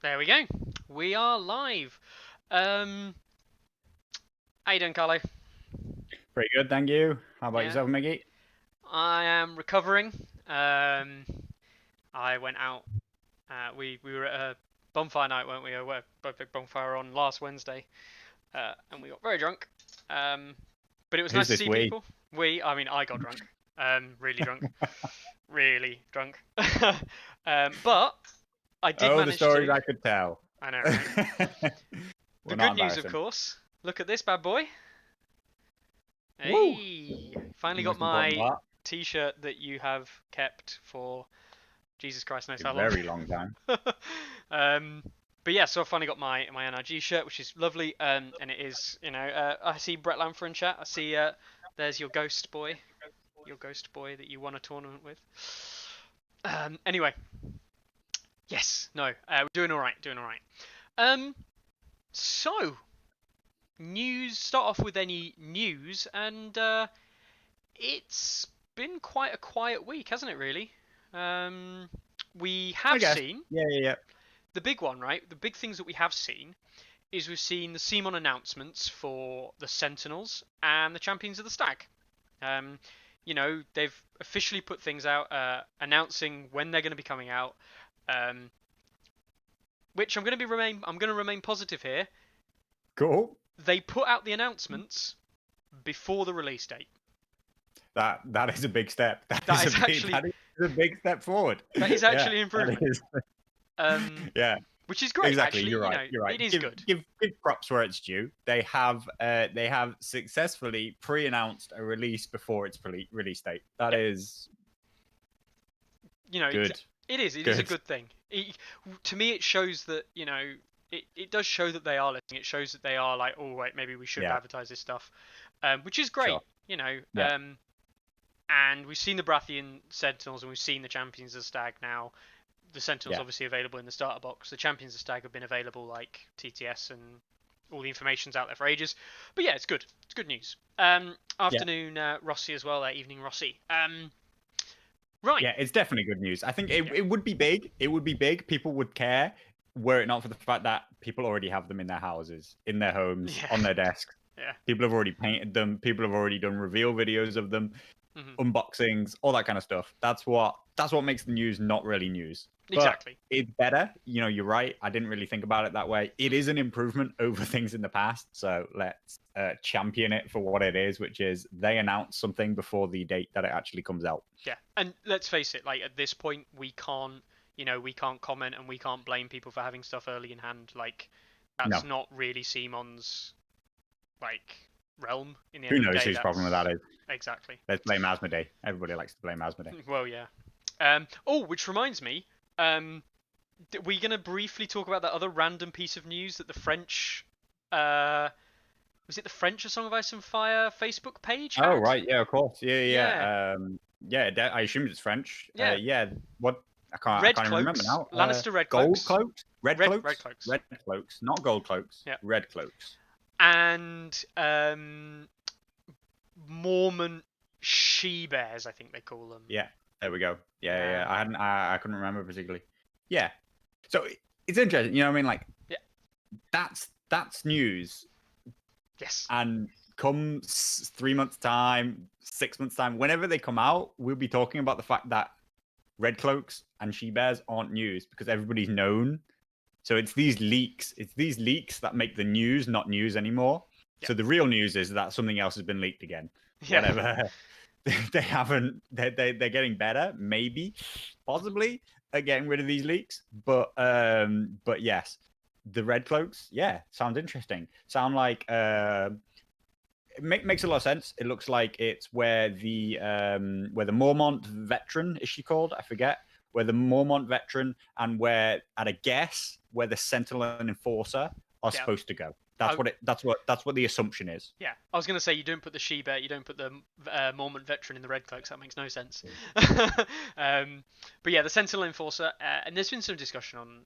There we go. We are live. How you doing, Carlo? Pretty good, thank you. How about Yeah, yourself, Mickey? I am recovering. I went out. We were at a bonfire night, weren't we? We had a big bonfire on last Wednesday, and we got very drunk. Um, but it was Who's nice to this see we? people. I mean, I got drunk. Really drunk. Really drunk. But I did Oh, the manage stories to. I could tell. I know, right? The Well, not good news, of embarrassing. course. Look at this bad boy. Woo! Hey, finally The got most important my part. T-shirt that you have kept for Jesus Christ knows A how long. very long time. um, but yeah, so I finally got my NRG shirt, which is lovely. And it is, I see Brett Lamfer in chat. I see there's your ghost boy that you won a tournament with. Anyway, yes, no, we're doing all right, doing all right. So news. Start off with any news, and it's been quite a quiet week, hasn't it? Really. Um, we I have guess. seen Yeah. the big one, right? The big things that we have seen is we've seen the CMON announcements for the Sentinels and the Champions of the Stag. Um, they've officially put things out, announcing when they're going to be coming out. Um, which I'm going to remain positive here. Cool. They put out the announcements before the release date. That is a big step. That is actually That is a big step forward. that is Yeah, actually that improvement. is. Um, Yeah, which is great. exactly. Actually, You're right. You're right. it is Give good. give give props where it's due. They have successfully pre-announced a release before its release date. That Yep. is It's, good. it is. It is a Good. good thing. To me, it shows that it does show that they are listening. It shows that they are like, oh wait, maybe we should Yeah. advertise this stuff, which is great. Sure. Yeah. And we've seen the Brathian Sentinels and we've seen the Champions of Stag now. The Sentinels Yeah. obviously available in the starter box. The Champions of Stag have been available like TTS, and all the information's out there for ages. But yeah, it's good. It's good news. Afternoon, Rossi as well. Evening, Rossi. Right. Yeah, it's definitely good news. I think Yeah. it would be big. It would be big. People would care were it not for the fact that people already have them in their houses, in their homes, Yeah. on their desks. Yeah. People have already painted them. People have already done reveal videos of them, unboxings, all that kind of stuff. That's what makes the news not really news. Exactly. But it's better. You're right. I didn't really think about it that way. It is an improvement over things in the past. So let's champion it for what it is, which is they announce something before the date that it actually comes out. Yeah, and let's face it, like at this point, we can't comment and we can't blame people for having stuff early in hand. Like that's not really CMON's like realm. In the end Who of the knows day, whose problem that is? Exactly. Let's blame Asmodee. Everybody likes to blame Asmodee. Well, yeah. Which reminds me, we're gonna briefly talk about that other random piece of news that the French, was it the French A Song of Ice and Fire Facebook page had? Oh right, yeah, of course, Yeah. I assumed it's French. Yeah. What? I can't Red even remember cloaks. now. Lannister red Gold cloaks. cloaks. Red cloaks. Red cloaks. Red cloaks, not gold cloaks. Yeah. Red cloaks. And Mormon she bears, I think they call them. Yeah, there we go. Yeah. I couldn't remember particularly. Yeah. So it's interesting. You know what I mean? Like, yeah, that's news. Yes. And come 3 months time, 6 months time, whenever they come out, we'll be talking about the fact that red cloaks and she bears aren't news because everybody's known. So it's these leaks. It's these leaks that make the news not news anymore. Yeah. So the real news is that something else has been leaked again. Yeah. Whatever. They haven't. They're getting better, maybe, possibly, at getting rid of these leaks. But yes, the red cloaks. Yeah, sounds interesting. Sound like it makes a lot of sense. It looks like it's where the Mormont veteran, is she called? I forget. Where the Mormont veteran and where, at a guess, where the Sentinel and Enforcer are supposed to go. That's what the assumption is. Yeah, I was gonna say you don't put the she-bear, you don't put the Mormont veteran in the red cloaks. That makes no sense. But yeah, the Sentinel Enforcer, and there's been some discussion on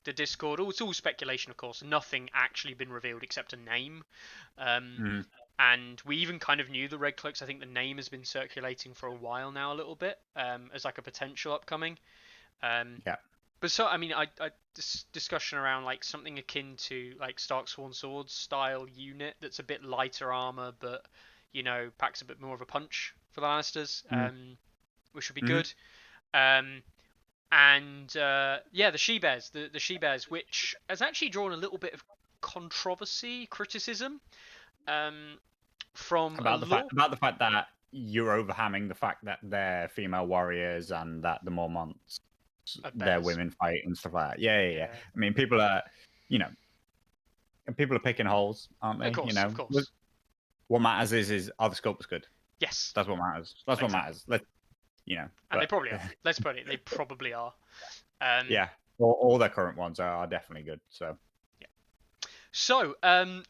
the Discord. It's all speculation, of course. Nothing actually been revealed except a name. And we even kind of knew the red cloaks. I think the name has been circulating for a while now, a little bit, as like a potential upcoming. Yeah. But so, I mean, discussion around like something akin to like Stark Sworn Swords style unit that's a bit lighter armor, but packs a bit more of a punch for the Lannisters, which would be good. And the She-Bears, the She-Bears, which has actually drawn a little bit of controversy, criticism, from about the fact that you're overhamming the fact that they're female warriors and that the Mormonts, they're women fight and stuff like that. Yeah. I mean, people are picking holes, aren't they? Of course. What matters is are the sculpts good? Yes. That's what matters. That's what matters. And they probably are. Let's put it. They probably are. Yeah. All their current ones are definitely good. So. Yeah. So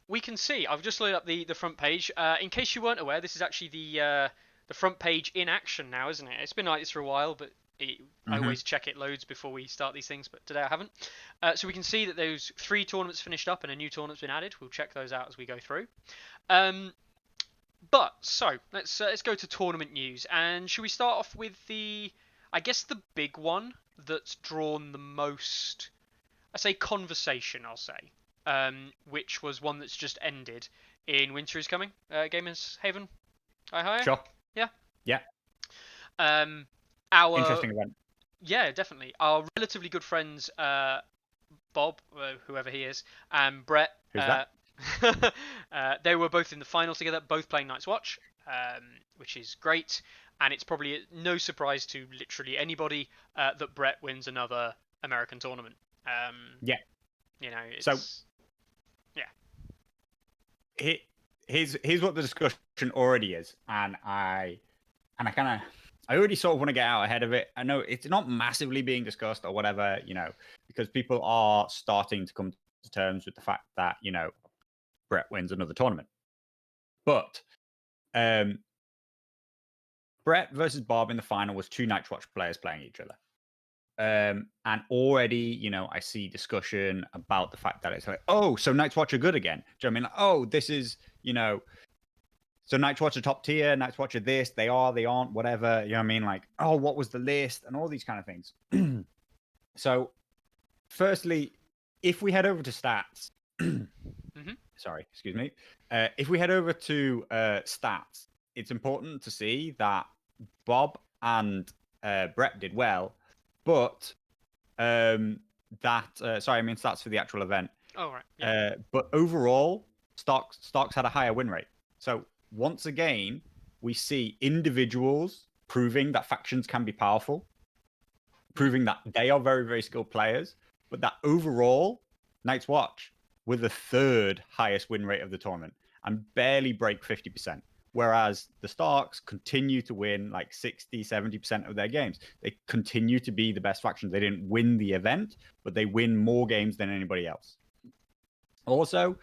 we can see. I've just loaded up the front page. In case you weren't aware, this is actually the front page in action now, isn't it? It's been like this for a while, but I always check it loads before we start these things, but today I haven't. So we can see that those 3 tournaments finished up and a new tournament's been added. We'll check those out as we go through. But so let's go to tournament news, and should we start off with the big one that's drawn the most, I say conversation, I'll say, which was one that's just ended in Winter is Coming, Gamers Haven. Hi. Sure. Yeah. Interesting event. Yeah, definitely. Our relatively good friends, Bob, whoever he is, and Brett. Who's that? They were both in the final together, both playing Night's Watch, which is great, and it's probably no surprise to literally anybody that Brett wins another American tournament. Here's what the discussion already is, and I already sort of want to get out ahead of it. I know it's not massively being discussed or whatever, because people are starting to come to terms with the fact that Brett wins another tournament. But Brett versus Bob in the final was 2 Night's Watch players playing each other. And already, I see discussion about the fact that it's like, oh, so Night's Watch are good again. Do you know what I mean? Like, oh, this is, so Night's Watch are top tier, Night's Watch are this, they aren't, whatever. You know what I mean? Like, oh, what was the list? And all these kind of things. So, firstly, if we head over to stats, sorry, excuse me. If we head over to stats, it's important to see that Bob and Brett did well, but stats for the actual event. Oh, right. Yeah. But overall, Starks had a higher win rate. So once again, we see individuals proving that factions can be powerful, proving that they are very, very skilled players, but that overall, Night's Watch were the 3rd highest win rate of the tournament and barely break 50%. Whereas the Starks continue to win like 60, 70% of their games. They continue to be the best faction. They didn't win the event, but they win more games than anybody else. Also,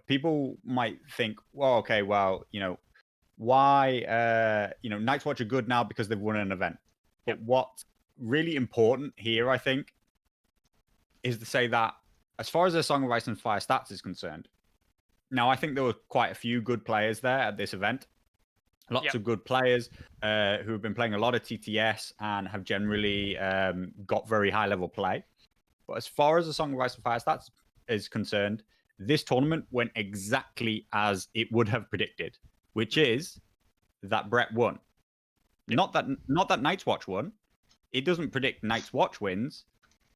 people might think, well, why, Night's Watch are good now because they've won an event. But what's really important here, I think, is to say that as far as the Song of Ice and Fire stats is concerned, now I think there were quite a few good players there at this event. Lots of good players who have been playing a lot of TTS and have generally got very high level play. But as far as the Song of Ice and Fire stats is concerned, this tournament went exactly as it would have predicted, which is that Brett won. Not that Night's Watch won. It doesn't predict Night's Watch wins.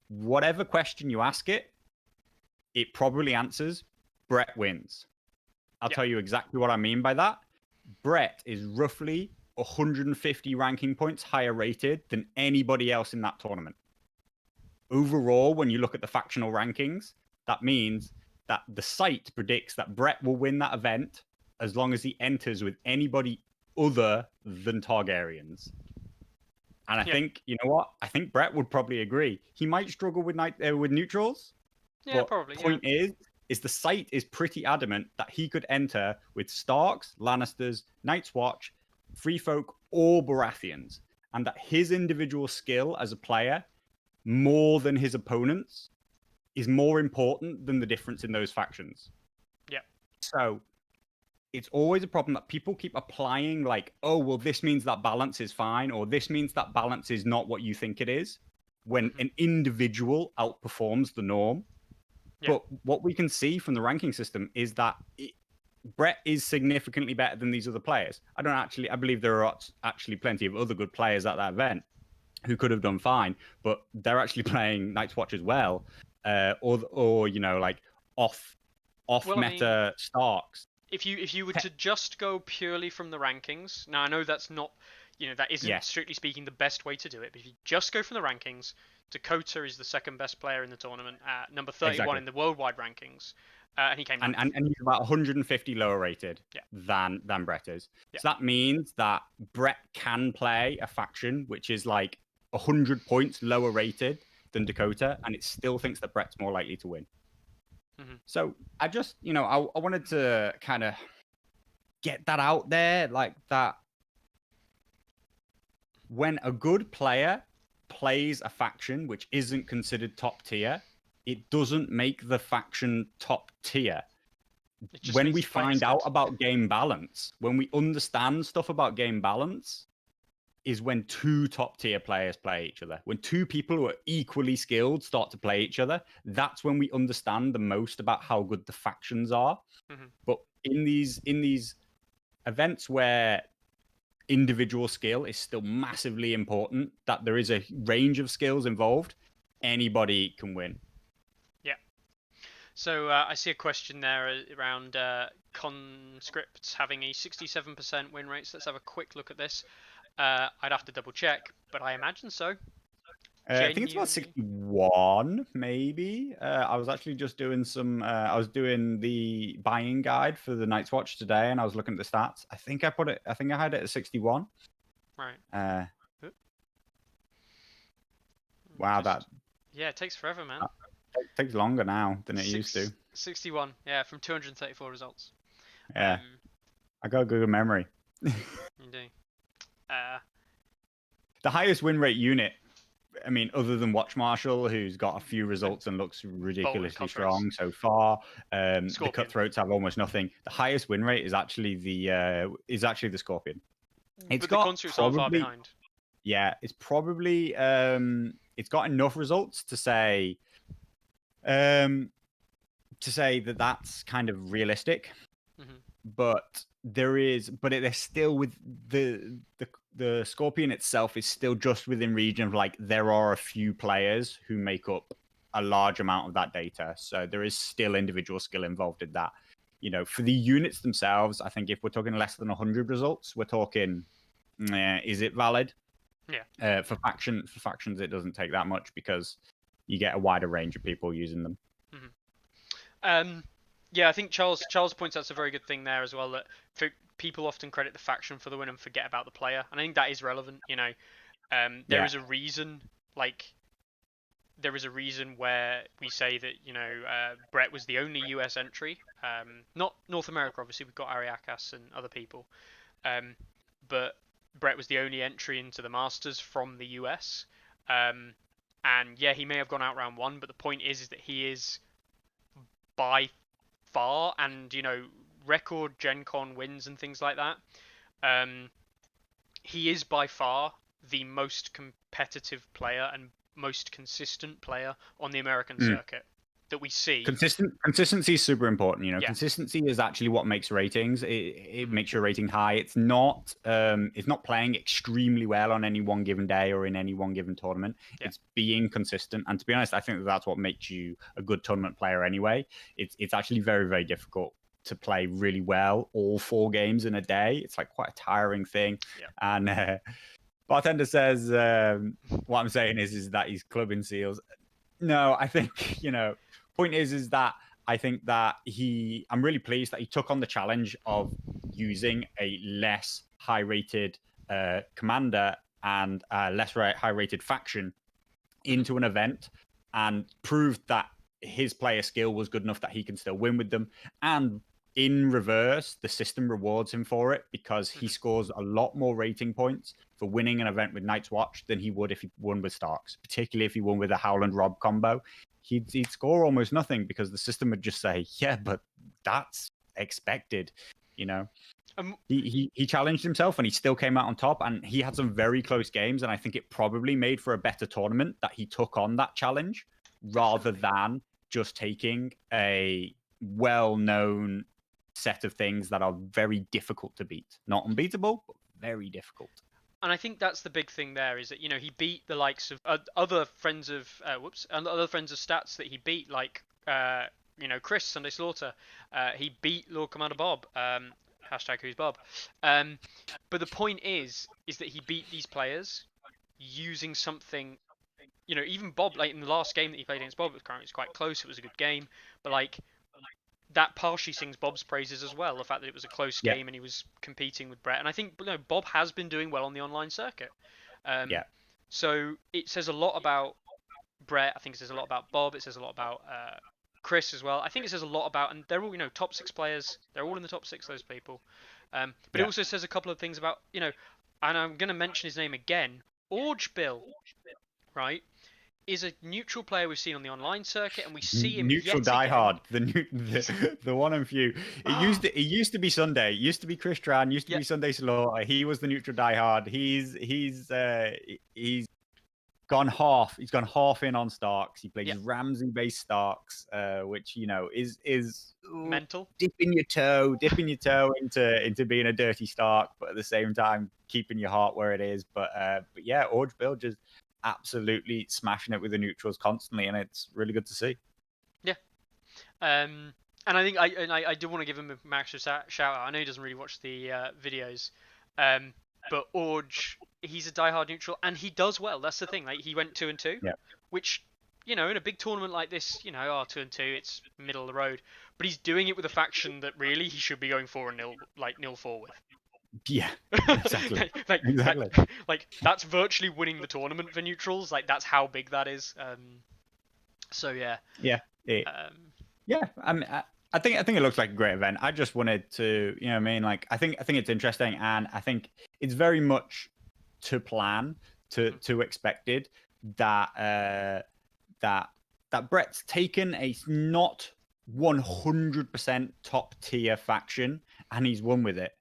Whatever question you ask it, it probably answers Brett wins. I'll tell you exactly what I mean by that. Brett is roughly 150 ranking points higher rated than anybody else in that tournament. Overall, when you look at the factional rankings, that means that the site predicts that Brett will win that event as long as he enters with anybody other than Targaryens. And I think, you know what? I think Brett would probably agree. He might struggle with neutrals. Yeah, probably. Point is the site is pretty adamant that he could enter with Starks, Lannisters, Night's Watch, Free Folk, or Baratheons, and that his individual skill as a player, more than his opponents, is more important than the difference in those factions. Yeah. So it's always a problem that people keep applying, like, oh, well, this means that balance is fine, or this means that balance is not what you think it is. when an individual outperforms the norm. Yeah. But what we can see from the ranking system is that Brett is significantly better than these other players. I believe there are actually plenty of other good players at that event who could have done fine, but they're actually playing Night's Watch as well, or like off meta Starks. If you were to just go purely from the rankings, now I know that's not, that isn't strictly speaking the best way to do it, but if you just go from the rankings, Dakota is the second best player in the tournament, at number 31 in the worldwide rankings, and he came and he's about 150 lower rated than Brett is. So that means that Brett can play a faction which is like 100 points lower rated than Dakota, and it still thinks that Brett's more likely to win. So I just, I wanted to kind of get that out there, like that when a good player plays a faction which isn't considered top tier, it doesn't make the faction top tier. When we find out about game balance, when we understand stuff about game balance, is when two top tier players play each other. When two people who are equally skilled start to play each other, that's when we understand the most about how good the factions are. But in these events where individual skill is still massively important, that there is a range of skills involved, anybody can win. Yeah. So I see a question there around conscripts having a 67% win rate. So let's have a quick look at this. I'd have to double check, but I imagine so. I think it's about 61, maybe. I was actually just doing I was doing the buying guide for the Night's Watch today, and I was looking at the stats. I think I had it at 61. Right. Wow, yeah, it takes forever, man. It takes longer now than it used to. 61, yeah, from 234 results. Yeah, I got a good memory. You do. The highest win rate unit, I mean, other than Watch Marshal, who's got a few results and looks ridiculously strong so far, the Cutthroats have almost nothing. The highest win rate is actually the Scorpion. But the Conscripts are far behind. Yeah, it's probably it's got enough results to say that that's kind of realistic, but they're still with the Scorpion itself is still just within region of like there are a few players who make up a large amount of that data, so there is still individual skill involved in that. For the units themselves, I think if we're talking less than 100 results, we're talking, is it valid? Yeah. For factions, it doesn't take that much because you get a wider range of people using them. Yeah, I think Charles points out a very good thing there as well, that people often credit the faction for the win and forget about the player, and I think that is relevant. There is a reason, where we say that Brett was the only US entry, not North America. Obviously, we've got Ariakas and other people, but Brett was the only entry into the Masters from the US, and yeah, he may have gone out round one, but the point is that he is by far, and record Gen Con wins and things like that, he is by far the most competitive player and most consistent player on the American circuit that we see. Consistency is super important. Consistency is actually what makes ratings. It makes your rating high. It's not playing extremely well on any one given day or in any one given tournament. It's being consistent. And to be honest, I think that's what makes you a good tournament player anyway. It's actually very, very difficult to play really well all 4 games in a day. It's like quite a tiring thing. And Bartender says, what I'm saying is that he's clubbing seals. No, I think, point is that I think that I'm really pleased that he took on the challenge of using a less high-rated commander and a less high-rated faction into an event and proved that his player skill was good enough that he can still win with them. And in reverse, the system rewards him for it because he scores a lot more rating points for winning an event with Night's Watch than he would if he won with Starks, particularly if he won with a Howland Rob combo. He'd score almost nothing because the system would just say, yeah, but that's expected, He challenged himself and he still came out on top, and he had some very close games, and I think it probably made for a better tournament that he took on that challenge rather than just taking a well-known set of things that are very difficult to beat. Not unbeatable, but very difficult. And I think that's the big thing there is that he beat the likes of other friends of other friends of stats that he beat, like Chris Sunday Slaughter. He beat Lord Commander Bob. Hashtag who's Bob. But the point is that he beat these players using something. Even Bob, like in the last game that he played against Bob, it was quite close. It was a good game, but like that partially sings Bob's praises as well. The fact that it was a close game and he was competing with Brett, and I think Bob has been doing well on the online circuit. So it says a lot about Brett. I think it says a lot about Bob. It says a lot about Chris as well. I think it says a lot about, and they're all top 6 players. They're all in the top 6. Those people. But it also says a couple of things about and I'm going to mention his name again. Orge Bill, right? Is a neutral player we've seen on the online circuit, and we see him neutral diehard, the one and few. It used to be Sunday. It used to be Chris Tran. Used to be Sunday Slaughter. He was the neutral diehard. He's gone half. He's gone half in on Starks. He plays Ramsey based Starks, which is mental. Dipping your toe into being a dirty Stark, but at the same time keeping your heart where it is. But yeah, Orge Bill just absolutely smashing it with the neutrals constantly, and it's really good to see. Yeah. And I think I do want to give him a max shout out. I know he doesn't really watch the videos, but Orge, he's a diehard neutral, and he does well. That's the thing. Like, he went 2-2, which in a big tournament like this, 2-2, it's middle of the road. But he's doing it with a faction that really he should be going 4-0, like 0-4 with. Yeah, exactly. Exactly. Like that's virtually winning the tournament for neutrals. Like that's how big that is. So yeah. Yeah. I think it looks like a great event. I just wanted to, like I think it's interesting, and I think it's very much to plan, to expected that Brett's taken a not 100% top tier faction and he's won with it.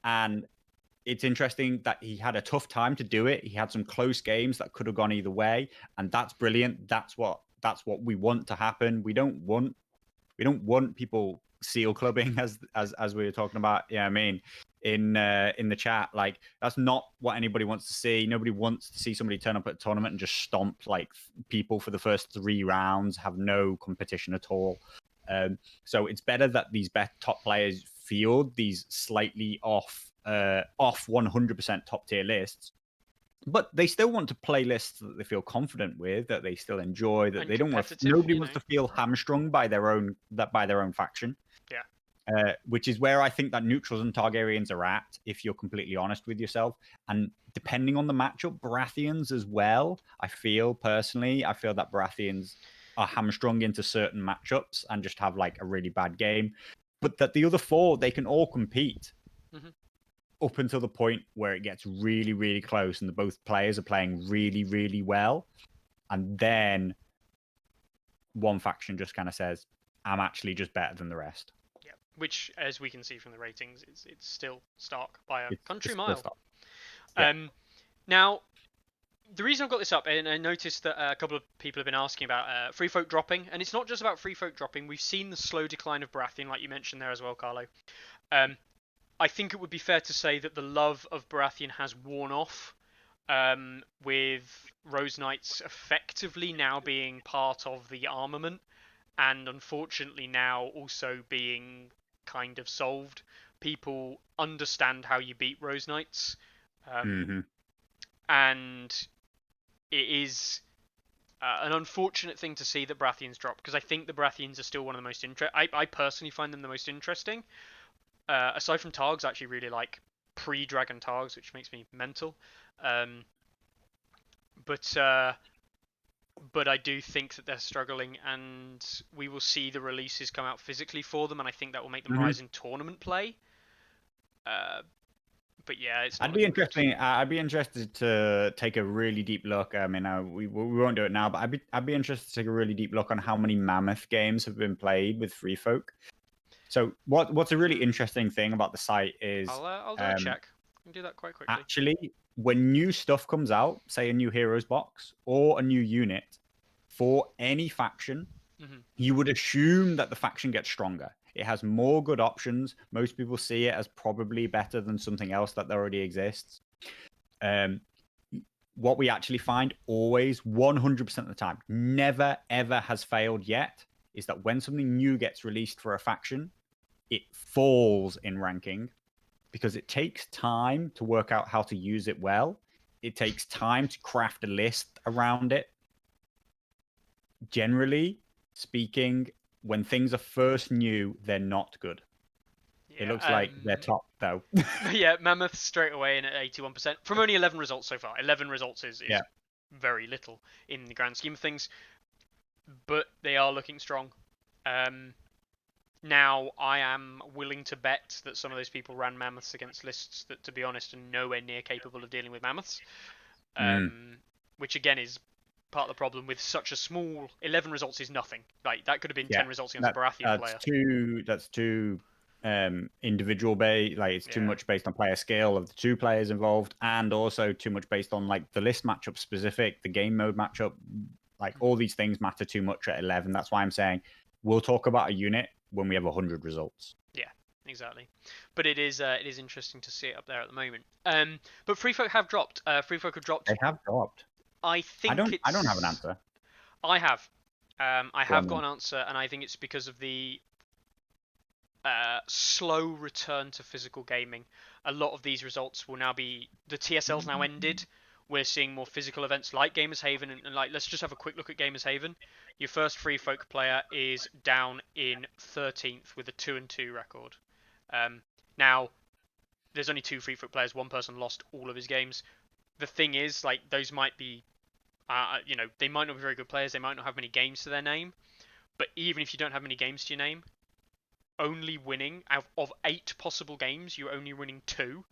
And it's interesting that he had a tough time to do it. He had some close games that could have gone either way, and that's brilliant. That's what we want to happen. We don't want people seal clubbing as we were talking about. Yeah, I mean, in the chat, like that's not what anybody wants to see. Nobody wants to see somebody turn up at a tournament and just stomp like people for the first 3 rounds, have no competition at all. So it's better that these top players field these slightly off 100% top tier lists, but they still want to play lists that they feel confident with, that they still enjoy, that they don't want. Nobody wants to feel hamstrung by their own faction. Yeah. Which is where I think that neutrals and Targaryens are at, if you're completely honest with yourself. And depending on the matchup, Baratheons as well. I feel that Baratheons are hamstrung into certain matchups and just have like a really bad game. But that the other 4, they can all compete up until the point where it gets really, really close and both players are playing really, really well. And then one faction just kind of says, I'm actually just better than the rest. Yeah, which, as we can see from the ratings, it's still Stark by a country mile. Now, the reason I've got this up, and I noticed that a couple of people have been asking about free folk dropping, and it's not just about free folk dropping. We've seen the slow decline of Baratheon, like you mentioned there as well, Carlo. I think it would be fair to say that the love of Baratheon has worn off, with Rose Knights effectively now being part of the armament, and unfortunately now also being kind of solved. People understand how you beat Rose Knights, and it is an unfortunate thing to see that Baratheons drop, because I think the Baratheons are still one of the most I personally find them the most interesting. Aside from Targs, I actually really like pre-Dragon Targs, which makes me mental. But I do think that they're struggling, and we will see the releases come out physically for them, and I think that will make them rise in tournament play. But yeah, it's. I'd be interested to take a really deep look. I mean, we won't do it now, but I'd be interested to take a really deep look on how many Mammoth games have been played with Free Folk. So what's a really interesting thing about the site is I'll do a check. I can do that quite quickly. actually when new stuff comes out, say a new heroes box or a new unit for any faction, you would assume that the faction gets stronger. It has more good options. Most people see it as probably better than something else that already exists. What we actually find always 100% of the time, never ever has failed yet, is that when something new gets released for a faction, it falls in ranking because it takes time to work out how to use it well. It takes time to craft a list around it. Generally speaking, when things are first new, they're not good. Yeah, it looks like they're top, though. Yeah, Mammoth straight away in at 81%. From only 11 results so far. 11 results is Yeah. very little in the grand scheme of things. But they are looking strong. Now, I am willing to bet that some of those people ran Mammoths against lists that, to be honest, are nowhere near capable of dealing with Mammoths. Which, again, is part of the problem with such a small 11 results is nothing. Like that could have been 10 results against a Baratheon player. That's too individual based. Like it's too much based on player skill of the two players involved, and also too much based on like the list matchup specific, the game mode matchup. Like all these things matter too much at 11. That's why I'm saying we'll talk about a unit when we have 100 results. Yeah, exactly. But it is interesting to see it up there at the moment. But Free Folk have dropped. Free Folk have dropped. They have dropped. I think I don't have an answer. I have. I have got an answer, and I think it's because of the slow return to physical gaming. A lot of these results will now be the TSL's now ended. We're seeing more physical events like Gamers Haven, and like let's just have a quick look at Gamers Haven. Your first Free Folk player is down in 13th with a 2-2 record. Now, there's only 2 Free Folk players. One person lost all of his games. The thing is, like those might be, they might not be very good players. They might not have many games to their name. But even if you don't have many games to your name, only winning out of 8 possible games, you're only winning 2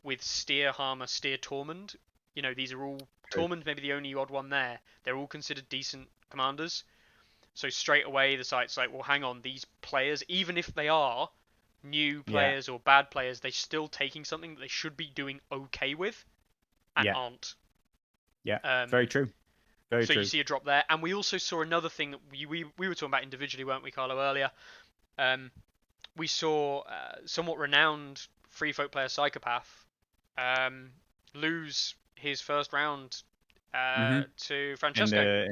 with Steer, Harmer, Steer, Tormund. These are all Tormund, maybe the only odd one there. They're all considered decent commanders. So straight away, the site's like, well, hang on, these players, even if they are new players or bad players, they're still taking something that they should be doing okay with, and aren't. Yeah, very true. Very true. So you see a drop there, and we also saw another thing that we were talking about individually, weren't we, Carlo, earlier? We saw somewhat renowned Free Folk player Psychopath lose his first round to Francesco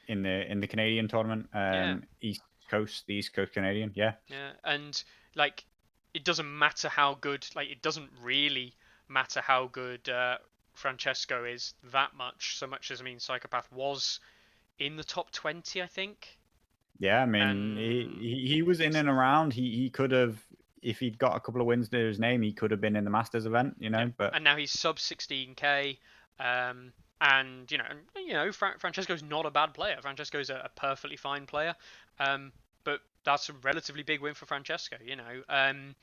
in the Canadian tournament, the East Coast Canadian, yeah, and like it doesn't matter how good, like it doesn't really matter how good Francesco is that much, so much as Psychopath was in the top 20, I think. Yeah, I mean, he was in and around. He could have, if he'd got a couple of wins to his name, he could have been in the Masters event, But and now he's sub 16k, and Francesco's not a bad player. Francesco's a perfectly fine player, but that's a relatively big win for Francesco, and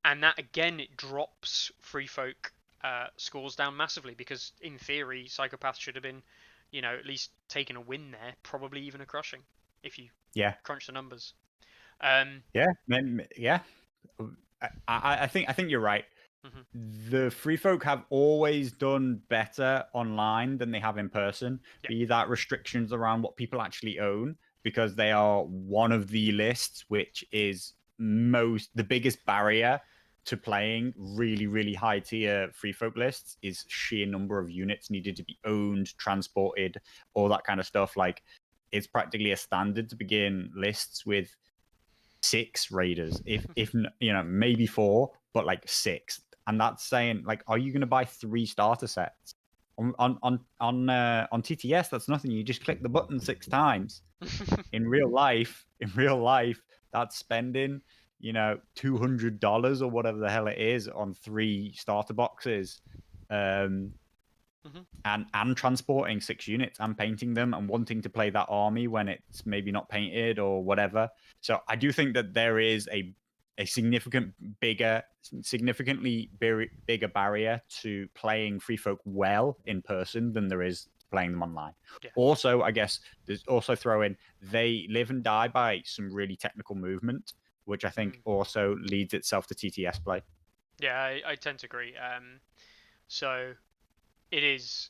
that again it drops Free Folk scores down massively because in theory Psychopath should have been, at least taking a win there, probably even a crushing if you crunch the numbers. I think you're right. The Free Folk have always done better online than they have in person, be that restrictions around what people actually own, because they are one of the lists which is the biggest barrier to playing really, really high tier Free Folk lists is sheer number of units needed to be owned, transported, all that kind of stuff. Like it's practically a standard to begin lists with 6 raiders, if maybe 4, but like 6. And that's saying, like, are you going to buy 3 starter sets on TTS? That's nothing. You just click the button 6 times. In real life, that's spending $200 or whatever the hell it is on 3 starter boxes, and transporting 6 units and painting them and wanting to play that army when it's maybe not painted or whatever. So I do think that there is a significantly bigger barrier to playing Free Folk well in person than there is playing them online. Also, I guess there's also throw in they live and die by some really technical movement. which I think also leads itself to TTS play. Yeah, I tend to agree. So it is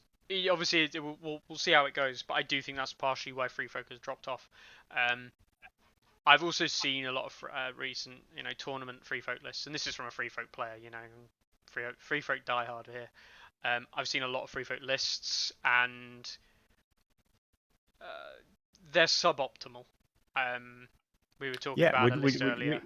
obviously we'll see how it goes, but I do think that's partially why Free Folk has dropped off. I've also seen a lot of recent tournament Free Folk lists, and this is from a Free Folk player, Free Folk diehard here. I've seen a lot of Free Folk lists, and they're suboptimal. We were talking about a list earlier.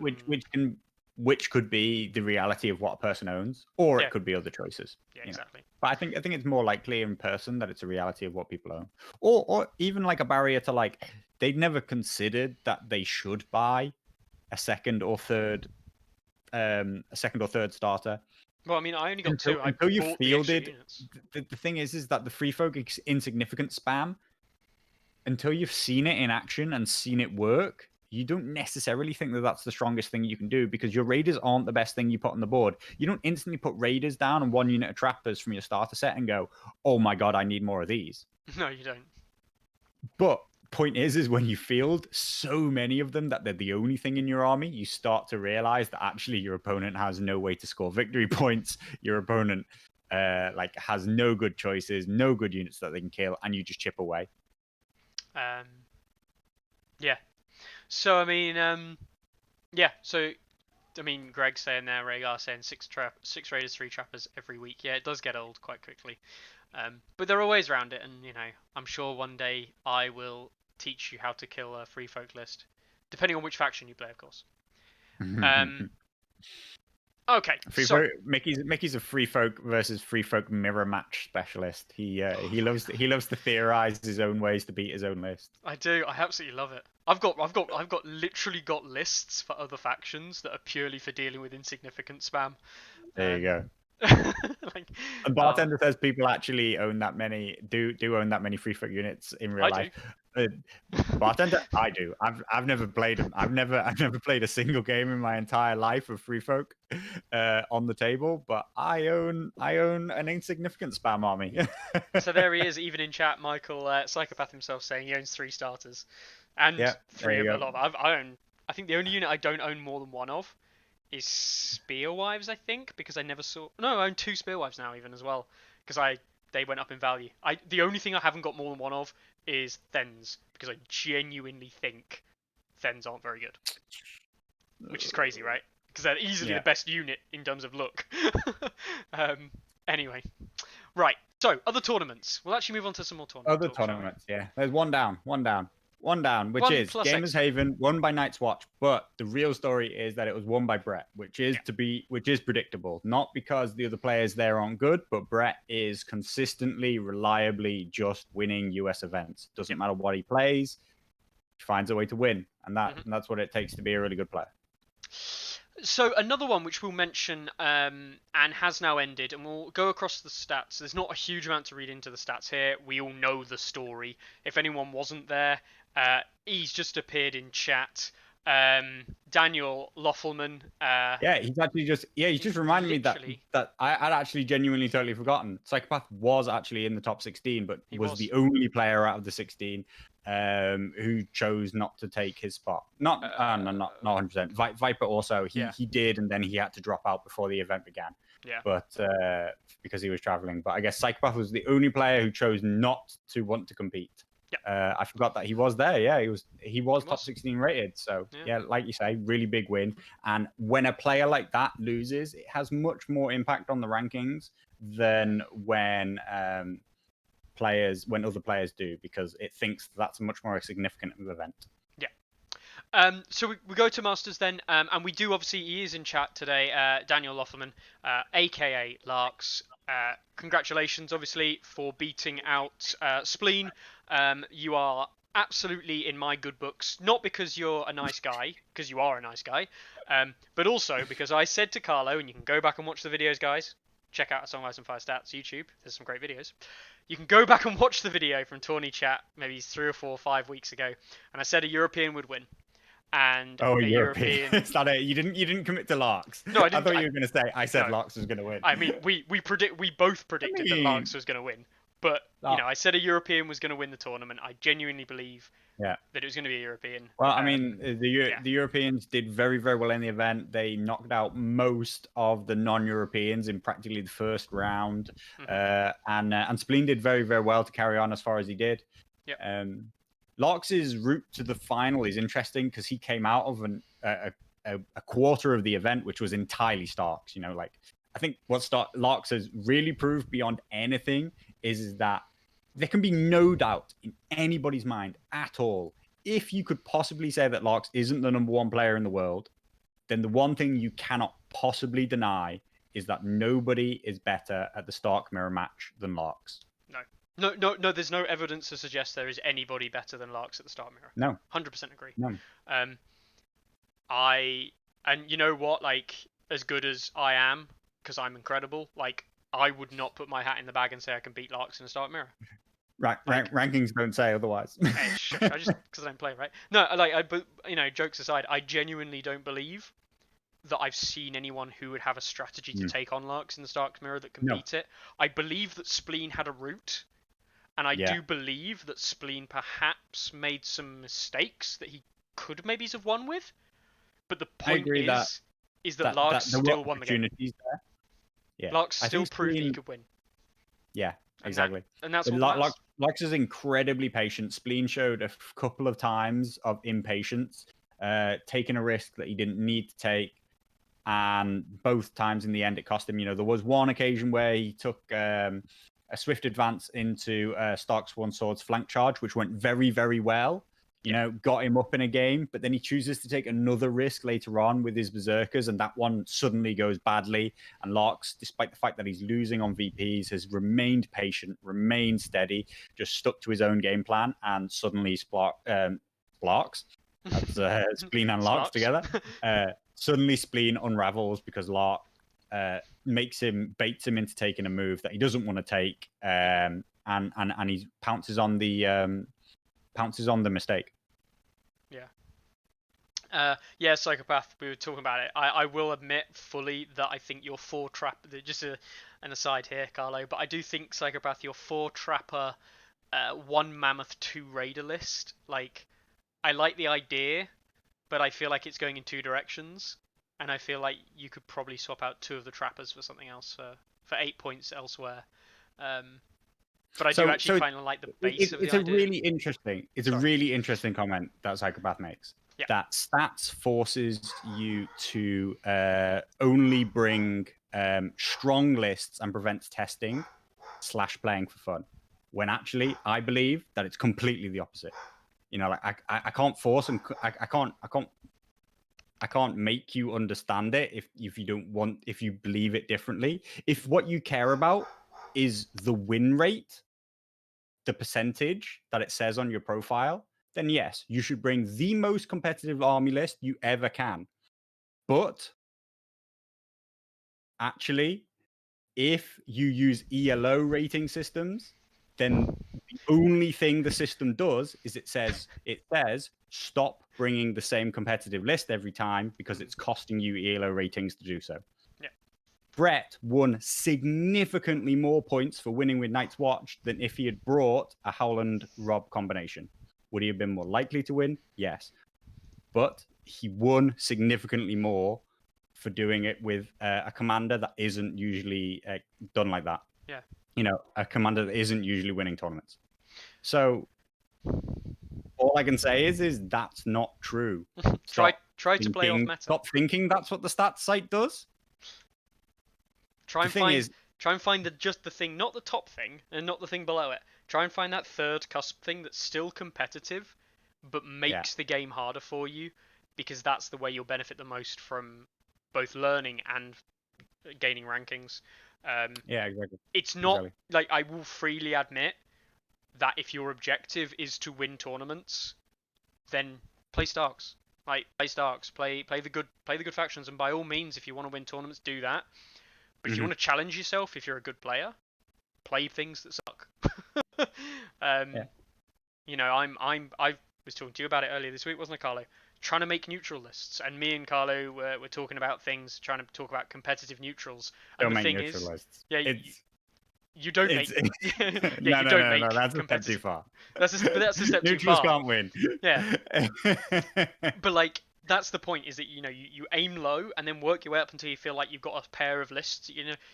Which could be the reality of what a person owns, or Yeah. it could be other choices. Yeah, exactly. But I think it's more likely in person that it's a reality of what people own, or even like a barrier to like they'd never considered that they should buy a second or third starter. Well, I mean, I only got two. Until you bought fielded. The The thing is that the Free Folk insignificant spam, until you've seen it in action and seen it work, you don't necessarily think that that's the strongest thing you can do, because your raiders aren't the best thing you put on the board. You don't instantly put raiders down and 1 unit of trappers from your starter set and go, oh my god, I need more of these. No, you don't. But point is when you field so many of them that they're the only thing in your army, you start to realize that actually your opponent has no way to score victory points. Your opponent has no good choices, no good units that they can kill, and you just chip away. Yeah. So I mean, yeah. So I mean, Greg's saying there, Rhaegar saying 6 raiders, 3 trappers every week. Yeah, it does get old quite quickly. But there are ways around it, and I'm sure one day I will teach you how to kill a Free Folk list, depending on which faction you play, of course. Okay. Mickey's a Free Folk versus Free Folk mirror match specialist. He loves to theorize his own ways to beat his own list. I do. I absolutely love it. I've literally got lists for other factions that are purely for dealing with insignificant spam. There you go. And Bartender says people actually own that many do own that many Free Folk units in real life. Bartender, I do. I've never played them. I've never played a single game in my entire life of Free Folk on the table, but I own an insignificant spam army. So there he is, even in chat. Michael Psychopath himself saying he owns 3 starters, and 3 of a lot of. I think the only unit I don't own more than 1 of is Spearwives, I think, because I never saw. No, I own 2 Spearwives now, even as well, because they went up in value. The only thing I haven't got more than 1 of is Thens, because I genuinely think Thens aren't very good, which is crazy, right? Because they're easily the best unit in terms of look. Anyway, right. So other tournaments. We'll actually move on to some more tournaments. Other tournaments, yeah. There's one down, which is Gamers Haven, won by Night's Watch. But the real story is that it was won by Brett, which is predictable. Not because the other players there aren't good, but Brett is consistently, reliably just winning US events. Doesn't matter what he plays, he finds a way to win, and that's what it takes to be a really good player. So another one which we'll mention and has now ended, and we'll go across the stats. There's not a huge amount to read into the stats here. We all know the story. If anyone wasn't there, he's just appeared in chat. Daniel Loffelman. He's just reminded me that I had actually genuinely totally forgotten. Psychopath was actually in the top 16, but was the only player out of the 16 who chose not to take his spot. Not 100%. Viper also, he did, and then he had to drop out before the event began. Yeah. But because he was traveling. But I guess Psychopath was the only player who chose not to want to compete. Yeah. I forgot that he was there. Yeah, he was top 16 rated. So yeah, like you say, really big win. And when a player like that loses, it has much more impact on the rankings than when other players do, because it thinks that's a much more significant event. Yeah. So we go to Masters then, and we do obviously, he is in chat today, Daniel Lofferman, aka Larks. Congratulations, obviously, for beating out Spleen. You are absolutely in my good books, not because you're a nice guy, because you are a nice guy, but also because I said to Carlo, and you can go back and watch the videos, guys. Check out Song Lives and Fire Stats YouTube. There's some great videos. You can go back and watch the video from Tourney Chat maybe 3 or 4 or 5 weeks ago, and I said a European would win. And a European. Is that it? You didn't commit to Larks. No, I didn't. I thought you were going to say I said Larks was going to win. I mean, we both predicted that Larks was going to win, but I said a European was going to win the tournament. I genuinely believe Yeah. that it was going to be a European. Well, I mean, yeah. the Europeans did very, very well in the event. They knocked out most of the non-Europeans in practically the first round, and Spleen did very, very well to carry on as far as he did. Yep. Larks's route to the final is interesting because he came out of a quarter of the event, which was entirely Starks. You know, like I think what Larks has really proved beyond anything is that there can be no doubt in anybody's mind at all. If you could possibly say that Larks isn't the number one player in the world, then the one thing you cannot possibly deny is that nobody is better at the Stark Mirror match than Larks. No. There's no evidence to suggest there is anybody better than Larks at the Stark Mirror. No. 100% agree. No. And you know what? Like, as good as I am, because I'm incredible, like, I would not put my hat in the bag and say I can beat Larks in a Stark Mirror. Rankings don't say otherwise. Hey, shush, I just because I don't play, right? No, but jokes aside, I genuinely don't believe that I've seen anyone who would have a strategy to take on Larks in the Stark Mirror that can beat it. I believe that Spleen had a route, and I do believe that Spleen perhaps made some mistakes that he could maybe have won with. But the point is that Larks still won the game. There. Yeah. Larks still proved that he could win. Yeah. Exactly. And that's what Larks is incredibly patient. Spleen showed a couple of times of impatience, taking a risk that he didn't need to take, and both times in the end it cost him. You know, there was one occasion where he took a swift advance into Stark's One Sword's flank charge, which went very, very well. You know, got him up in a game, but then he chooses to take another risk later on with his Berserkers, and that one suddenly goes badly. And Larks, despite the fact that he's losing on VPs, has remained patient, remained steady, just stuck to his own game plan, and suddenly Larks, that's Spleen and Larks together. Suddenly Spleen unravels because Lark baits him into taking a move that he doesn't want to take, and he pounces on the mistake. Yeah, Psychopath, we were talking about it. I will admit fully that I think your 4-trapper, just an aside here, Carlo, but I do think, Psychopath, your 4-trapper, 1 Mammoth, 2 Raider list, like, I like the idea, but I feel like it's going in 2 directions, and I feel like you could probably swap out 2 of the trappers for something else for 8 points elsewhere. But I do actually kind of like the base of the idea. It's a really interesting comment that Psychopath makes. Yeah. That stats forces you to only bring strong lists and prevents testing / playing for fun. When actually, I believe that it's completely the opposite. You know, like I can't force and I can't make you understand it if you believe it differently. If what you care about is the win rate, the percentage that it says on your profile, then yes, you should bring the most competitive army list you ever can. But actually, if you use ELO rating systems, then the only thing the system does is it says stop bringing the same competitive list every time because it's costing you ELO ratings to do so. Yeah. Brett won significantly more points for winning with Night's Watch than if he had brought a Howland Rob combination. Would he have been more likely to win? Yes. But he won significantly more for doing it with a commander that isn't usually done like that. Yeah. You know, a commander that isn't usually winning tournaments. So all I can say is that's not true. Try to play off meta. Stop thinking that's what the stats site does. Try and find just the thing, not the top thing, and not the thing below it. Try and find that third cusp thing that's still competitive, but makes the game harder for you, because that's the way you'll benefit the most from both learning and gaining rankings. Yeah, exactly. It's not like, I will freely admit that if your objective is to win tournaments, then play Starks. Like, play Starks, play the good factions, and by all means, if you want to win tournaments, do that. But if you want to challenge yourself, if you're a good player, play things that suck. You know, I was talking to you about it earlier this week, wasn't I, Carlo? Trying to make neutral lists, and me and Carlo were talking about things, trying to talk about competitive neutrals. And Don't the make thing neutral is, lists. yeah, You don't It's, make. Yeah, no, you no, don't no, make no, that's a step too competitive. far. That's a step too Neutrals far. can't win. Yeah. But like that's the point, is that you aim low and then work your way up until you feel like you've got a pair of lists.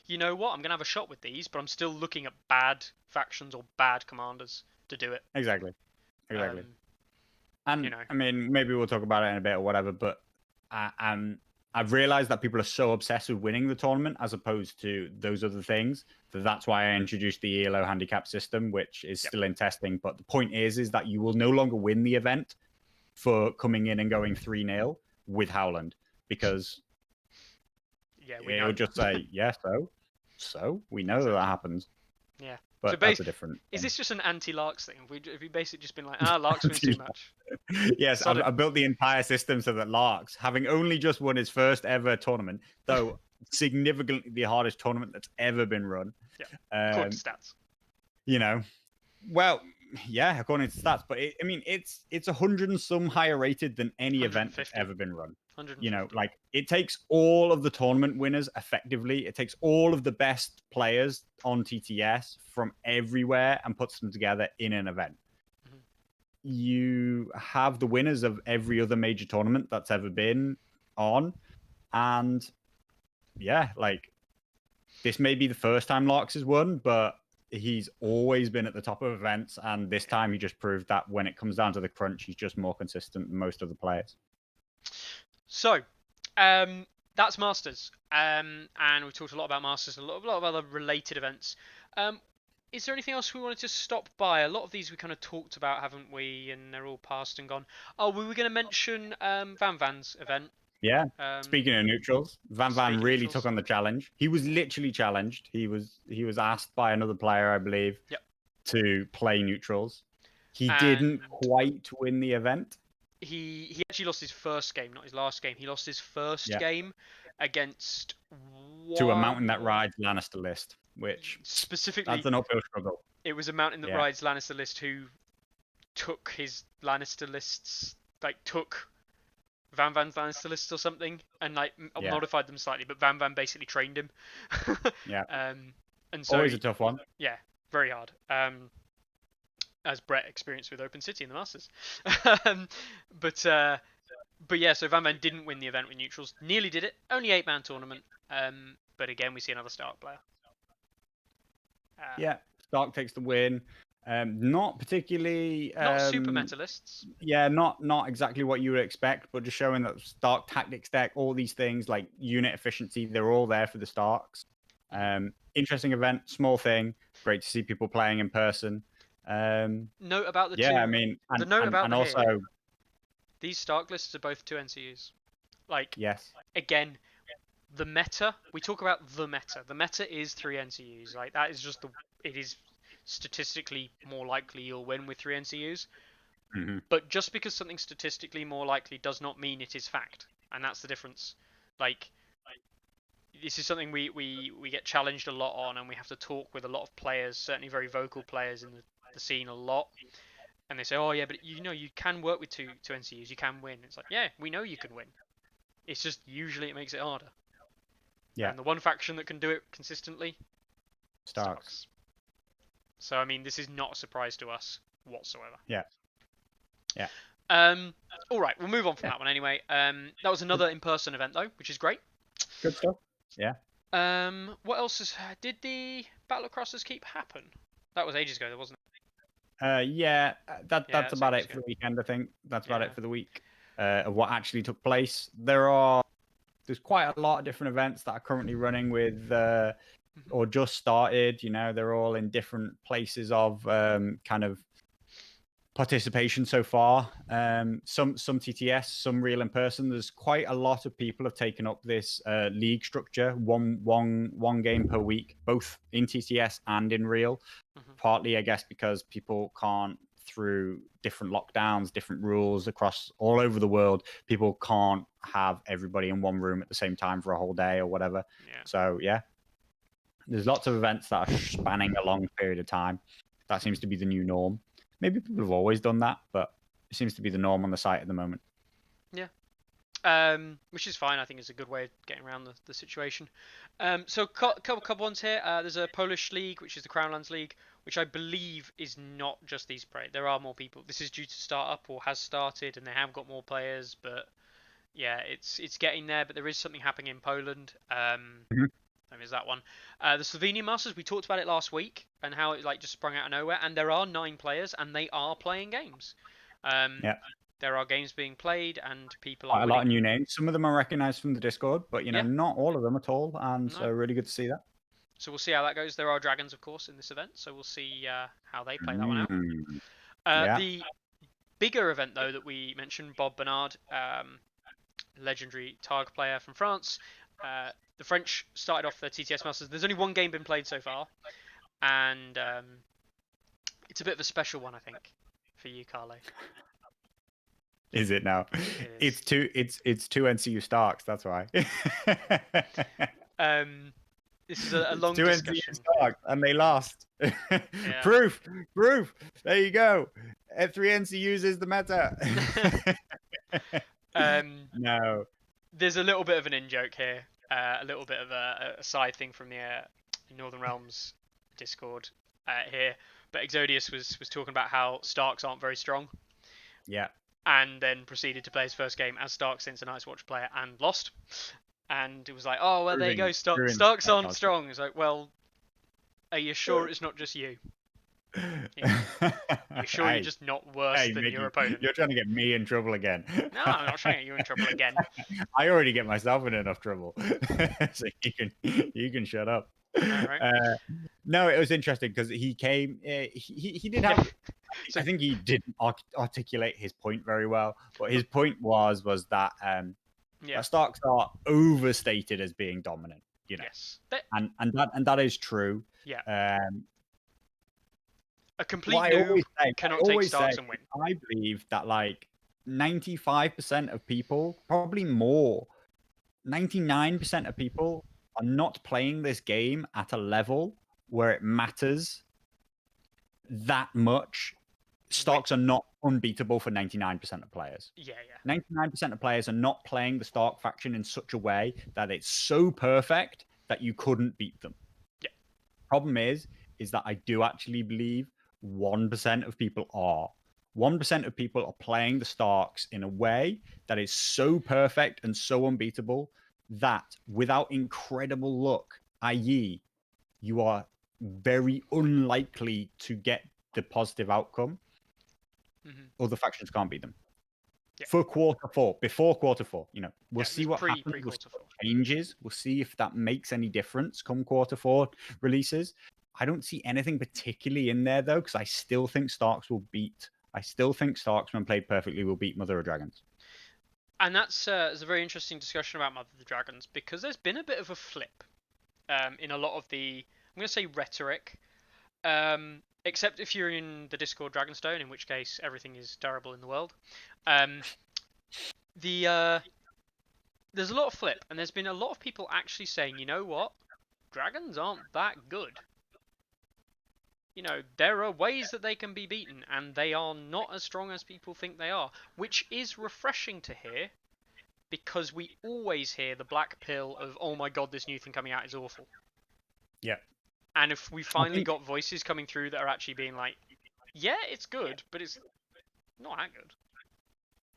You know what, I'm gonna have a shot with these, but I'm still looking at bad factions or bad commanders to do it. Exactly. And You know. I mean, maybe we'll talk about it in a bit or whatever. But I've realized that people are so obsessed with winning the tournament as opposed to those other things. That's why I introduced the ELO handicap system, which is still in testing. But the point is that you will no longer win the event for coming in and going 3-0 with Howland, because it'll just say, yeah, so we know that happens. Yeah. But so that's a different Is this just an anti-Larks thing? Have we basically just been like, Larks wins too much? Yes, I've built the entire system so that Larks, having only just won his first ever tournament, though significantly the hardest tournament that's ever been run. Yeah. According to stats. Well, yeah, according to stats, but it's 100 and some higher rated than any event that's ever been run. 150. Like it takes all of the tournament winners effectively. It takes all of the best players on TTS from everywhere and puts them together in an event. Mm-hmm. You have the winners of every other major tournament that's ever been on, and yeah, like this may be the first time Larks has won, but he's always been at the top of events, and this time he just proved that when it comes down to the crunch, he's just more consistent than most other players. So, that's Masters, and we talked a lot about Masters, a lot of other related events. Is there anything else we wanted to stop by? A lot of these we kind of talked about, haven't we? And they're all past and gone. Oh, we were going to mention Van Van's event. Yeah. Speaking of neutrals, Van really took on the challenge. He was literally challenged. He was asked by another player, I believe, to play neutrals. He didn't quite win the event. He actually lost his first game, not his last game. He lost his first game against to a mountain that rides Lannister list, which specifically that's an uphill struggle. It was a mountain that rides Lannister list who took his Lannister lists, like took Van Van's Lannister lists or something, and like modified them slightly. But Van Van basically trained him. And so always a tough one. Yeah, very hard. As Brett experienced with Open City in the Masters. But yeah, so Van Van didn't win the event with neutrals. Nearly did it. Only 8-man tournament. But again, we see another Stark player. Stark takes the win. Not particularly. Not super metalists. Yeah, not exactly what you would expect, but just showing that Stark tactics deck, all these things like unit efficiency, they're all there for the Starks. Interesting event, small thing. Great to see people playing in person. Note about the two. I mean, also these Stark lists are both 2 NCUs. Like, yes. Again, the meta. We talk about the meta. The meta is 3 NCUs. Like that is just it is statistically more likely you'll win with 3 NCUs. Mm-hmm. But just because something's statistically more likely does not mean it is fact, and that's the difference. Like this is something we get challenged a lot on, and we have to talk with a lot of players, certainly very vocal players in the scene a lot. And they say, oh yeah, but you can work with two NCUs, you can win. It's like, yeah, we know you can win. It's just usually it makes it harder. Yeah. And the one faction that can do it consistently, Starks. So I mean, this is not a surprise to us whatsoever. Yeah. All right, we'll move on from that one anyway. That was another in-person event though, which is great. Good stuff. Yeah. What else did the Battle of Crossers Keep happen? That was ages ago, though, wasn't it? That's about it for the weekend. I think that's about it for the week of what actually took place. There's quite a lot of different events that are currently running with or just started. They're all in different places of kind of participation so far. Some TTS, some real in person. There's quite a lot of people have taken up this league structure, one game per week, both in TTS and in real. Partly, I guess, because people can't, through different lockdowns, different rules across all over the world, people can't have everybody in one room at the same time for a whole day or whatever. So there's lots of events that are spanning a long period of time. That seems to be the new norm. Maybe people have always done that, but it seems to be the norm on the site at the moment. Which is fine. I think it's a good way of getting around the situation. So couple ones here. There's a Polish league, which is the Crownlands League, which I believe is not just these players. There are more people. This is due to start up or has started, and they have got more players. But yeah, it's getting there. But there is something happening in Poland. Mhm. There's that one. The Slovenian Masters, we talked about it last week and how it like just sprung out of nowhere. And there are 9 players, and they are playing games. Yeah. There are games being played, and people Quite are a lot of winning. new names. Some of them are recognized from the Discord, but Yeah. not all of them at all. And so No. really good to see that. So we'll see how that goes. There are dragons, of course, in this event, so we'll see how they play that one out. Mm, yeah. The bigger event, though, that we mentioned, Bob Bernard, legendary Targ player from France. The French started off their TTS Masters. There's only one game been played so far, and it's a bit of a special one, I think, for you, Carlo. Is it now? It is. It's two NCU Starks. That's why. This is a long two discussion. NCU Starks, and they lost. Yeah. Proof. There you go. F3 NCUs is the meta. No. There's a little bit of an in-joke here. A little bit of a side thing from the Northern Realms Discord here. But Exodius was talking about how Starks aren't very strong. Yeah. And then proceeded to play his first game as Starks since a Night's Watch player and lost. And it was like, oh, well, there you go. Starks aren't strong. It's like, well, are you sure it's not just you? You're sure you're just not worse than your opponent? You're trying to get me in trouble again. No, I'm not trying to get you in trouble again. I already get myself in enough trouble. So you can shut up. Right. No, it was interesting because he came. He did have. So, I think he didn't articulate his point very well. But his point was that Starks are overstated as being dominant. Yes. And that is true. Yeah. A complete noob cannot take Starks and win. I believe that like 95% of people, probably more, 99% of people are not playing this game at a level where it matters that much. Starks are not unbeatable for 99% of players. Yeah. 99% of players are not playing the Stark faction in such a way that it's so perfect that you couldn't beat them. Yeah. Problem is that I do actually believe 1% of people are. 1% of people are playing the Starks in a way that is so perfect and so unbeatable that without incredible luck, i.e., you are very unlikely to get the positive outcome, other factions can't beat them. Yeah. For quarter 4, before quarter 4, we'll see what happens. We'll see what changes. We'll see if that makes any difference come quarter 4 releases. I don't see anything particularly in there, though, because I still think Starks, when played perfectly, will beat Mother of Dragons. And that's a very interesting discussion about Mother of the Dragons, because there's been a bit of a flip in a lot of the, I'm going to say rhetoric, except if you're in the Discord Dragonstone, in which case everything is terrible in the world. There's a lot of flip, and there's been a lot of people actually saying, you know what, dragons aren't that good. There are ways that they can be beaten, and they are not as strong as people think they are, which is refreshing to hear, because we always hear the black pill of, oh my god, this new thing coming out is awful. Yeah. And if we finally got voices coming through that are actually being like, yeah, it's good, but it's not that good.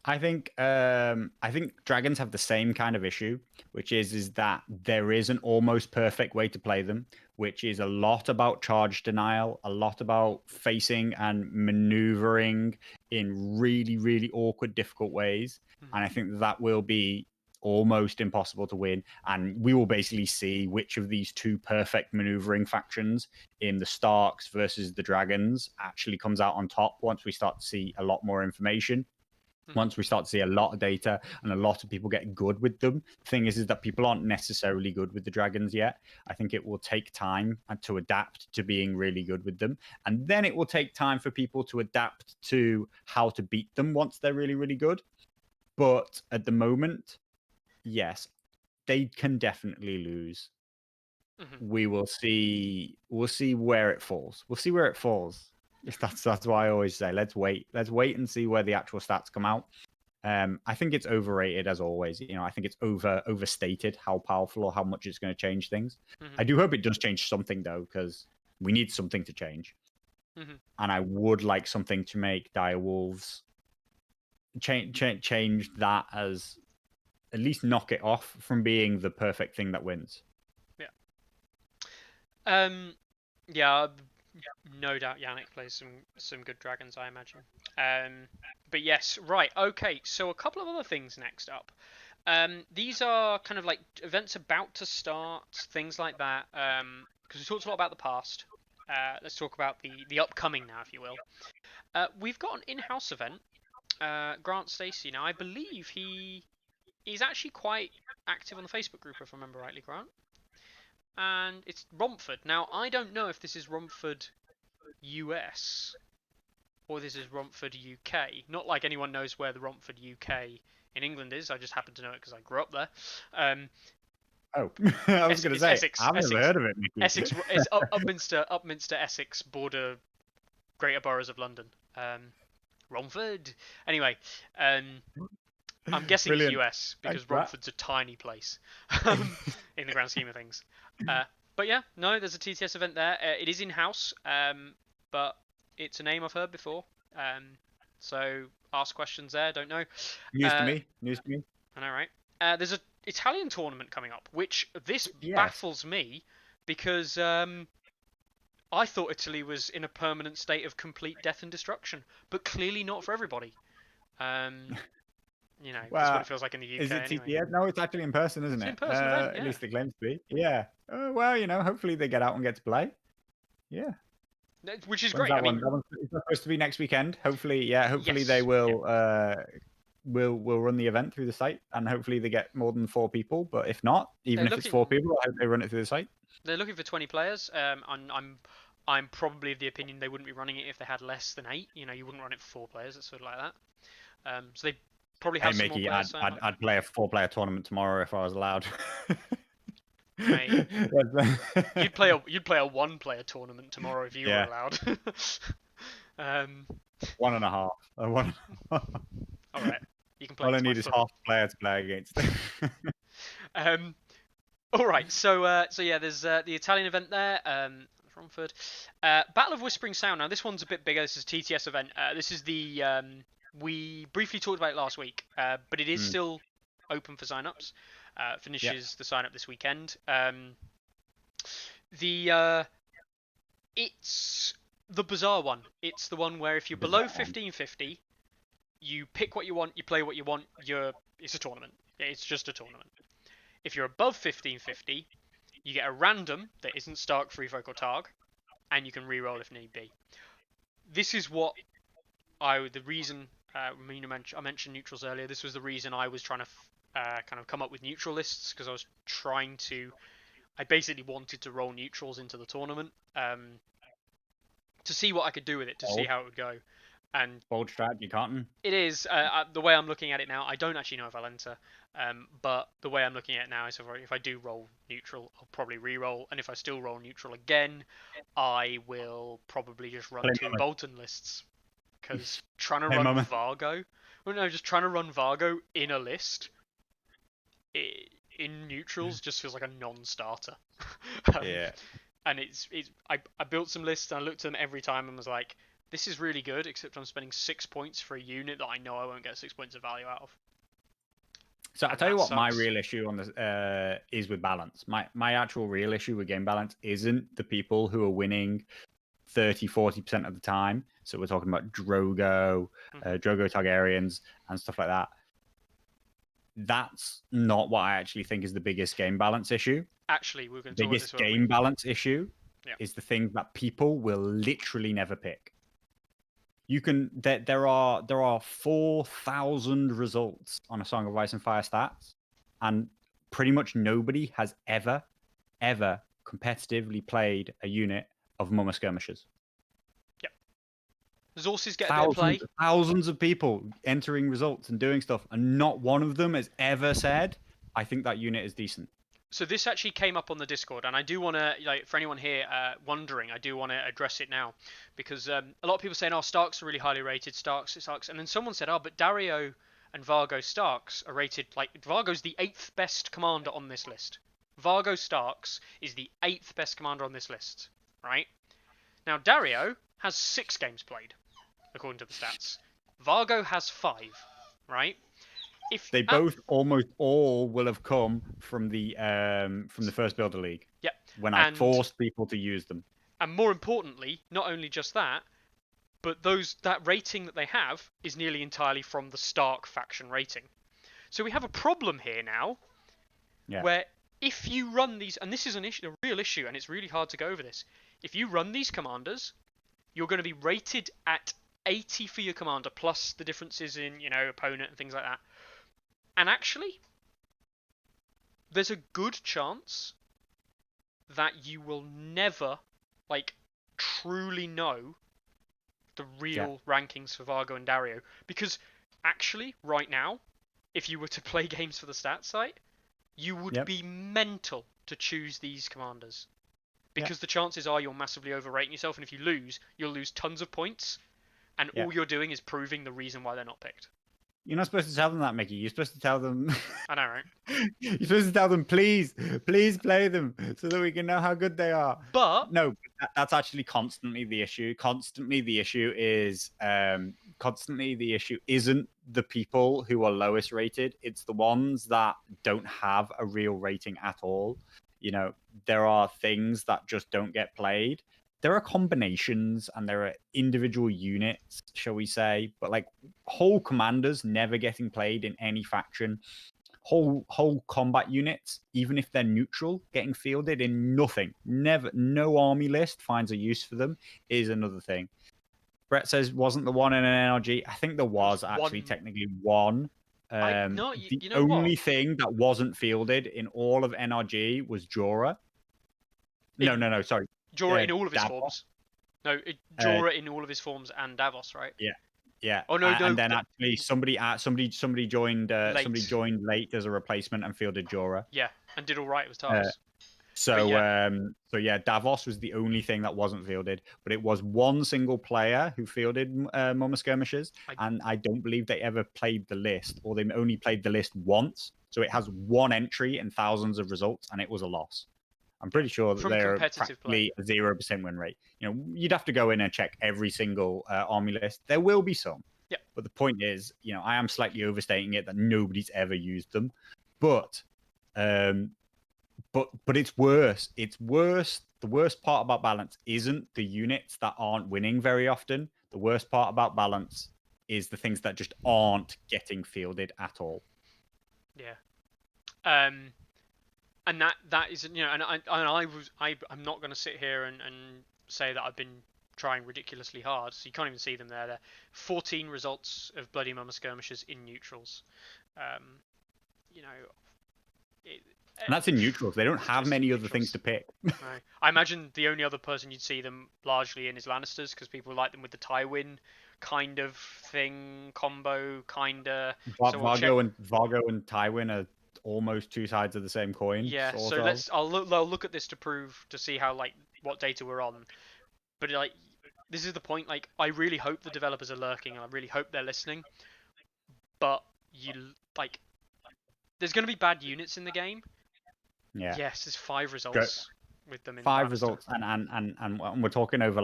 I think dragons have the same kind of issue, which is that there is an almost perfect way to play them, which is a lot about charge denial, a lot about facing and maneuvering in really, really awkward, difficult ways. And I think that will be almost impossible to win. And we will basically see which of these two perfect maneuvering factions in the Starks versus the Dragons actually comes out on top once we start to see a lot more information. Once we start to see a lot of data and a lot of people get good with them. The thing is that people aren't necessarily good with the dragons yet. I think it will take time to adapt to being really good with them. And then it will take time for people to adapt to how to beat them once they're really, really good. But at the moment, yes, they can definitely lose. We will see. We'll see where it falls. We'll see where it falls. That's why I always say let's wait and see where the actual stats come out. I think it's overrated as always. I think it's overstated how powerful or how much it's going to change things. Mhm. I do hope it does change something though, because we need something to change. Mhm. And I would like something to make dire wolves change that, as at least knock it off from being the perfect thing that wins. Yeah, no doubt Yannick plays some good dragons, I imagine. But yes, right, okay. So a couple of other things next up. These are kind of like events about to start, things like that. Because we talked a lot about the past. Let's talk about the upcoming now, if you will. We've got an in-house event. Grant Stacey. Now, I believe he's actually quite active on the Facebook group, if I remember rightly, Grant. And it's Romford. Now, I don't know if this is Romford US or this is Romford UK. Not like anyone knows where the Romford UK in England is. I just happen to know it because I grew up there. Oh, I was going to say, Essex, I've never heard of it, Mickey. Essex is Upminster, Essex border, Greater Boroughs of London. Romford. Anyway, I'm guessing Brilliant. it's US because Thanks, Matt. Romford's a tiny place in the grand scheme of things. But yeah, no, there's a TTS event there. It is in-house, but it's a name I've heard before. So ask questions there. Don't know. News to me. News to me. I know, right? There's a Italian tournament coming up, which this Yes. baffles me because I thought Italy was in a permanent state of complete death and destruction, but clearly not for everybody. That's what it feels like in the UK. Is it anyway. TTS? No, it's actually in person, isn't It's it? in-person event, yeah. At least it claims to be. Yeah. Well, hopefully they get out and get to play. Yeah. Which is When's great. that one? That one's supposed to be next weekend. Hopefully, Hopefully Yes. they will. Will run the event through the site, and hopefully they get more than 4 people. But if not, even if it's 4 people, I hope they run it through the site. They're looking for 20 players. I'm probably of the opinion they wouldn't be running it if they had less than 8. You wouldn't run it for 4 players. It's sort of like that. So they probably have some more players. I'd play a 4-player tournament tomorrow if I was allowed. Mate, you'd play a 1-player tournament tomorrow if you were allowed. 1.5. 1.5. All right, you can play. All I need is half a player to play against. All right, so yeah, there's the Italian event there. Romford. Battle of Whispering Sound. Now this one's a bit bigger. This is a TTS event. This is the we briefly talked about it last week, but it is still open for sign-ups. Finishes the sign-up this weekend. It's the bizarre one. It's the one where if you're below 1550, you pick what you want, you play what you want. It's a tournament. It's just a tournament. If you're above 1550, you get a random that isn't Stark, Free Folk, or Targ, and you can reroll if need be. This is what I mentioned neutrals earlier. This was the reason I was trying to kind of come up with neutral lists, because I basically wanted to roll neutrals into the tournament to see what I could do with it, to see how it would go. And bold strat, can't. It is the way I'm looking at it now. I don't actually know if I'll enter, but the way I'm looking at it now is if I do roll neutral, I'll probably re-roll, and if I still roll neutral again, I will probably just run 2 Bolton lists, because trying to run Vargo, just trying to run Vargo in a list in neutrals just feels like a non-starter. And I built some lists and I looked at them every time and was like, this is really good, except I'm spending 6 points for a unit that I know I won't get 6 points of value out of. So I'll tell you what my real issue on this is with balance. My actual real issue with game balance isn't the people who are winning 30-40% of the time. So we're talking about Drogo, Drogo Targaryens, and stuff like that. That's not what I actually think is the biggest game balance issue. Actually, we're going to talk about this. The biggest game balance issue is the thing that people will literally never pick. There are 4,000 results on a Song of Ice and Fire stats, and pretty much nobody has ever competitively played a unit of Mummer Skirmishers. Yep. Resources get a bit of play. Thousands of people entering results and doing stuff, and not one of them has ever said, I think that unit is decent. So this actually came up on the Discord, and I do want to, for anyone here wondering, I do want to address it now, because a lot of people saying, "Oh, Starks are really highly rated, Starks," and then someone said, "Oh, but Dario and Vargo Starks are rated like Vargo's the 8th best commander on this list. Vargo Starks is the 8th best commander on this list, right? Now Dario has 6 games played, according to the stats. Vargo has 5, right? If They both almost all will have come from the first Builder League. Yeah. When I forced people to use them. And more importantly, not only just that, but that rating that they have is nearly entirely from the Stark faction rating. So we have a problem here now, where if you run these, and this is a real issue, and it's really hard to go over this. If you run these commanders, you're going to be rated at 80 for your commander, plus the differences in, opponent and things like that. And actually, there's a good chance that you will never, truly know the real rankings for Vargo and Dario. Because actually, right now, if you were to play games for the stats site, you would be mental to choose these commanders. Because the chances are you're massively overrating yourself, and if you lose, you'll lose tons of points, and all you're doing is proving the reason why they're not picked. You're not supposed to tell them that, Mickey. You're supposed to tell them... I know, right? You're supposed to tell them, please play them, so that we can know how good they are. But... No, that's actually constantly the issue. Constantly the issue isn't the people who are lowest rated. It's the ones that don't have a real rating at all. There are things that just don't get played. There are combinations and there are individual units, shall we say, but whole commanders never getting played in any faction. Whole combat units, even if they're neutral, getting fielded in nothing. Never, no army list finds a use for them is another thing. Brett says, wasn't the one in an NRG? I think there was actually technically one. The only thing that wasn't fielded in all of NRG was Jorah. No, sorry. Jorah in all of his forms. No, Jorah in all of his forms and Davos, right? Yeah. Oh no, and then actually somebody joined late as a replacement and fielded Jorah. Yeah, and did all right. It was Tars. So Davos was the only thing that wasn't fielded, but it was one single player who fielded Mama Skirmishes, and I don't believe they ever played the list, or they only played the list once. So it has one entry and thousands of results, and it was a loss. I'm pretty sure that they're practically a 0% win rate. You'd have to go in and check every single army list. There will be some. Yeah. But the point is, I am slightly overstating it that nobody's ever used them. But it's worse. It's worse. The worst part about balance isn't the units that aren't winning very often. The worst part about balance is the things that just aren't getting fielded at all. Yeah. And that is, and I'm not going to sit here and say that I've been trying ridiculously hard. So you can't even see them there. They're 14 results of Bloody Mama Skirmishes in neutrals. And that's in neutrals. They don't have many other things to pick. I imagine the only other person you'd see them largely in is Lannisters, because people like them with the Tywin kind of thing, combo, kinda. Vargo and Tywin are almost two sides of the same coin. Yeah, I'll look at this to see how what data we're on. But this is the point. I really hope the developers are lurking, and I really hope they're listening. But there's going to be bad units in the game. Yeah. Yes, there's 5 results with them. 5 results, and we're talking over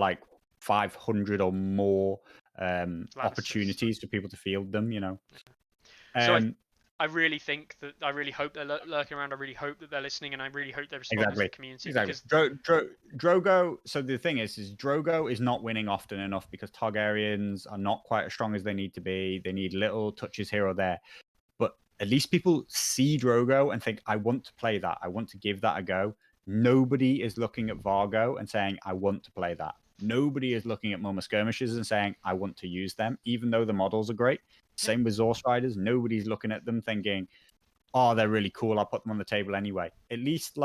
500 or more opportunities for people to field them. So I really think that I really hope they're lurking around. I really hope that they're listening, and I really hope they're responding to the community. Exactly. Drogo. So the thing is Drogo is not winning often enough because Targaryens are not quite as strong as they need to be. They need little touches here or there. But at least people see Drogo and think, I want to play that. I want to give that a go. Nobody is looking at Vargo and saying, I want to play that. Nobody is looking at Mama Skirmishes and saying, I want to use them, even though the models are great. Same with Zorse Riders. Nobody's looking at them thinking, oh, they're really cool. I'll put them on the table anyway. At least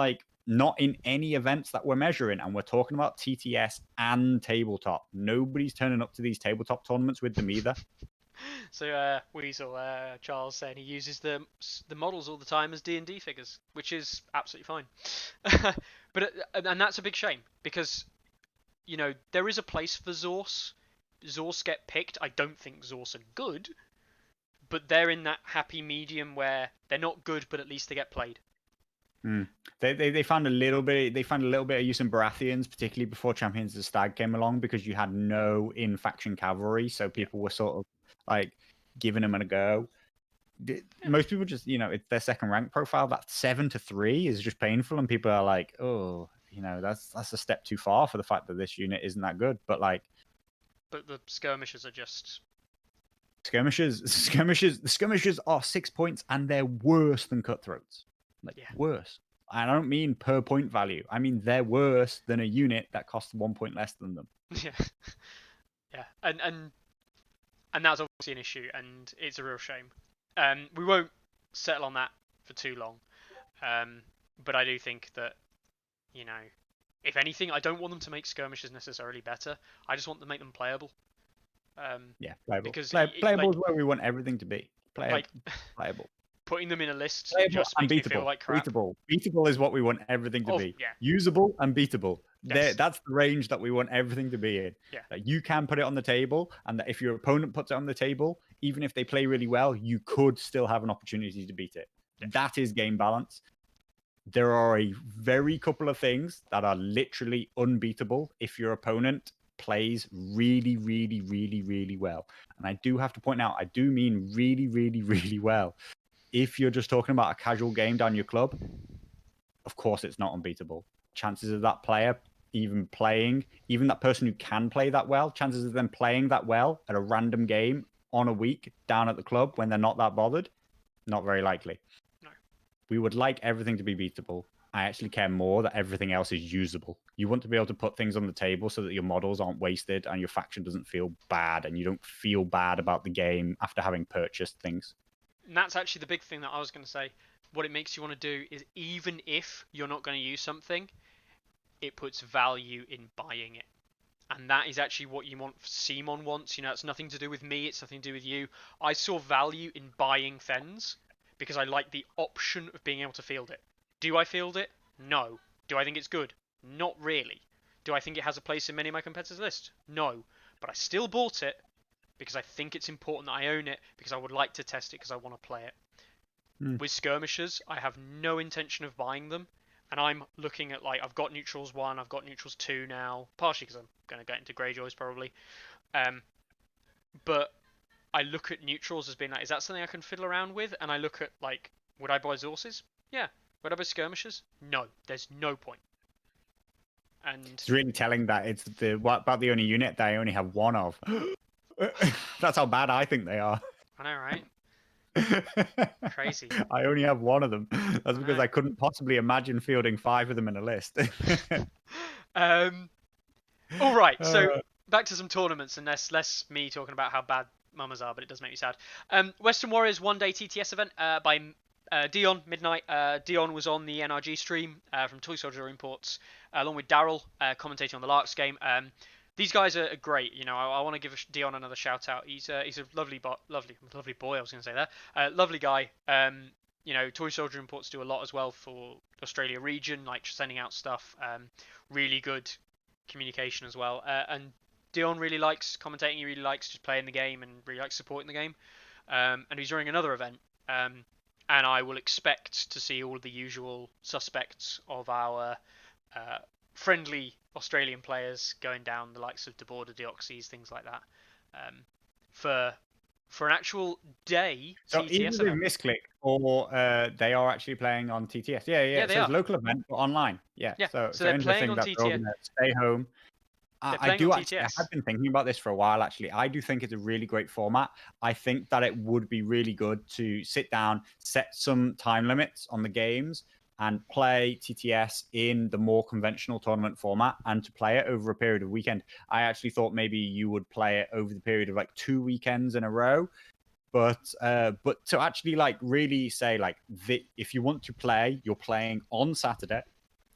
not in any events that we're measuring. And we're talking about TTS and tabletop. Nobody's turning up to these tabletop tournaments with them either. So Weasel, Charles saying he uses the models all the time as D&D figures, which is absolutely fine. And that's a big shame because, there is a place for Zorse. Zorse get picked. I don't think Zorse are good. but they're in that happy medium where they're not good, but at least they get played. They found a little bit. They found a little bit of use in Baratheons, particularly before Champions of the Stag came along, because you had no in-faction cavalry, so people were sort of like giving them a go. Most people just, it's their second rank profile. That 7-3 is just painful, and people are like, oh, that's a step too far for the fact that this unit isn't that good. But the skirmishers are just skirmishers. The skirmishers are 6 points, and they're worse than cutthroats. Worse. And I don't mean per point value. I mean they're worse than a unit that costs 1 point less than them. Yeah, yeah, and that's obviously an issue, and it's a real shame. We won't settle on that for too long, but I do think that, if anything, I don't want them to make skirmishers necessarily better. I just want to make them playable. Playable. Because playable is where we want everything to be. Playable. Putting them in a list playable just makes me feel like crap. Beatable is what we want everything to be. Yeah. Usable and beatable. Yes. That's the range that we want everything to be in. Yeah. You can put it on the table, and that if your opponent puts it on the table, even if they play really well, you could still have an opportunity to beat it. Yeah. That is game balance. There are a very couple of things that are literally unbeatable if your opponent plays really, really, really, really well. And I do have to point out, I do mean really, really, really well. If you're just talking about a casual game down your club, of course it's not unbeatable. Chances of that player even that person who can play that well, chances of them playing that well at a random game on a week down at the club when they're not that bothered, not very likely. No. We would like everything to be beatable. I actually care more that everything else is usable. You want to be able to put things on the table so that your models aren't wasted and your faction doesn't feel bad, and you don't feel bad about the game after having purchased things. And that's actually the big thing that I was going to say. What it makes you want to do is, even if you're not going to use something, it puts value in buying it. And that is actually what you want. Simon wants. It's nothing to do with me. It's nothing to do with you. I saw value in buying Fens because I like the option of being able to field it. Do I field it? No. Do I think it's good? Not really. Do I think it has a place in many of my competitors' list? No. But I still bought it because I think it's important that I own it, because I would like to test it, because I want to play it. With skirmishers, I have no intention of buying them, and I'm looking at, I've got Neutrals 1, I've got Neutrals 2 now, partially because I'm going to get into Greyjoys probably, but I look at Neutrals as being is that something I can fiddle around with? And I look at, would I buy Zorses? Yeah. Would I buy skirmishers? No. There's no point. And it's really telling that it's about the only unit that I only have one of. That's how bad I think they are. I know, right? Crazy. I only have one of them. That's because I couldn't possibly imagine fielding 5 of them in a list. All right, so back to some tournaments, and less me talking about how bad mamas are, but it does make me sad. Western Warriors one-day TTS event by Dion Midnight. Dion was on the NRG stream from Toy Soldier Imports, along with Daryl commentating on the Larks game. These guys are great. I want to give Dion another shout out. He's a lovely boy. I was going to say that. Lovely guy. Toy Soldier Imports do a lot as well for Australia region, sending out stuff. Really good communication as well. And Dion really likes commentating. He really likes just playing the game and really likes supporting the game. And he's running another event. And I will expect to see all the usual suspects of our friendly Australian players going down, the likes of DeBorder, Deoxys, things like that, for an actual day. So TTS either they've misclicked or they are actually playing on TTS. Yeah. They so are. It's local event but online. Yeah. So they're playing on TTS. Stay home. I have been thinking about this for a while, actually. I do think it's a really great format. I think that it would be really good to sit down, set some time limits on the games, and play TTS in the more conventional tournament format, and to play it over a period of weekend. I actually thought maybe you would play it over the period of 2 weekends in a row. But to actually really say if you want to play, you're playing on Saturday,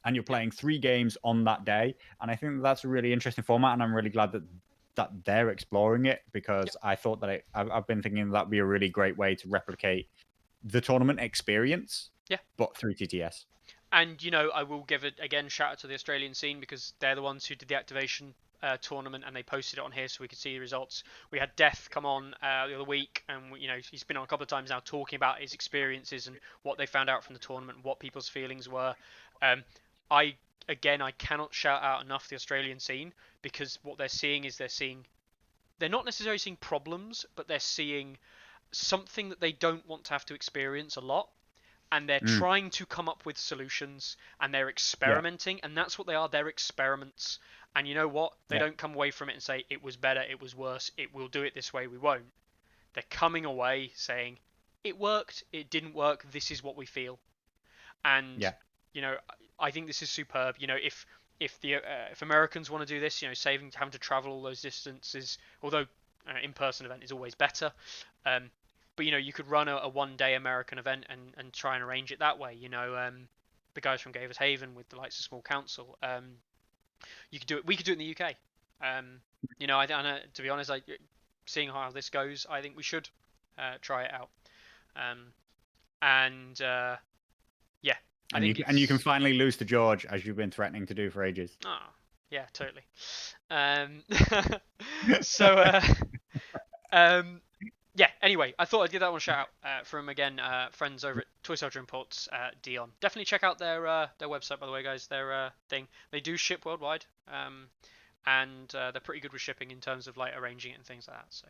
and you're playing 3 games on that day. And I think that's a really interesting format, and I'm really glad that they're exploring it, because I thought that I've been thinking that'd be a really great way to replicate the tournament experience, but through TTS. And I will give it again shout out to the Australian scene, because they're the ones who did the activation tournament, and they posted it on here so we could see the results. We had Death come on the other week, and he's been on a couple of times now talking about his experiences and what they found out from the tournament, and what people's feelings were. I cannot shout out enough the Australian scene, because what they're seeing is they're not necessarily seeing problems, but they're seeing something that they don't want to have to experience a lot, and they're trying to come up with solutions, and they're experimenting, and that's what they are. They're experiments. And you know what? They don't come away from it and say, it was better, it was worse, we'll do it this way, we won't. They're coming away saying, it worked, it didn't work, this is what we feel. And, I think this is superb. If Americans want to do this, saving having to travel all those distances, although in-person event is always better. But you could run a one-day American event and try and arrange it that way. The guys from Gavers Haven with the likes of Small Council. You could do it. We could do it in the UK. To be honest, seeing how this goes, I think we should try it out. And you can finally lose to George, as you've been threatening to do for ages. Oh, yeah, totally. Anyway, I thought I'd give that one a shout out from, again, friends over at Toy Soldier Imports, Dion. Definitely check out their website, by the way, guys. Their thing. They do ship worldwide, and they're pretty good with shipping in terms of like arranging it and things like that. So,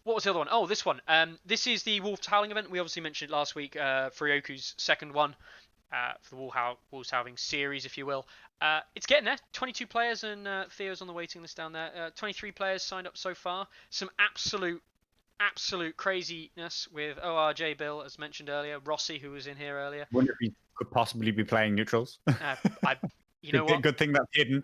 what was the other one? Oh, this one. This is the Wolves Howling event. We obviously mentioned it last week. Furyoku's second one for the Wolves Howling series, if you will. It's getting there. 22 players, and Theo's on the waiting list down there. 23 players signed up so far. Some absolute craziness with ORJ Bill, as mentioned earlier. Rossi, who was in here earlier. I wonder if he could possibly be playing neutrals. You know what? Good thing that's hidden.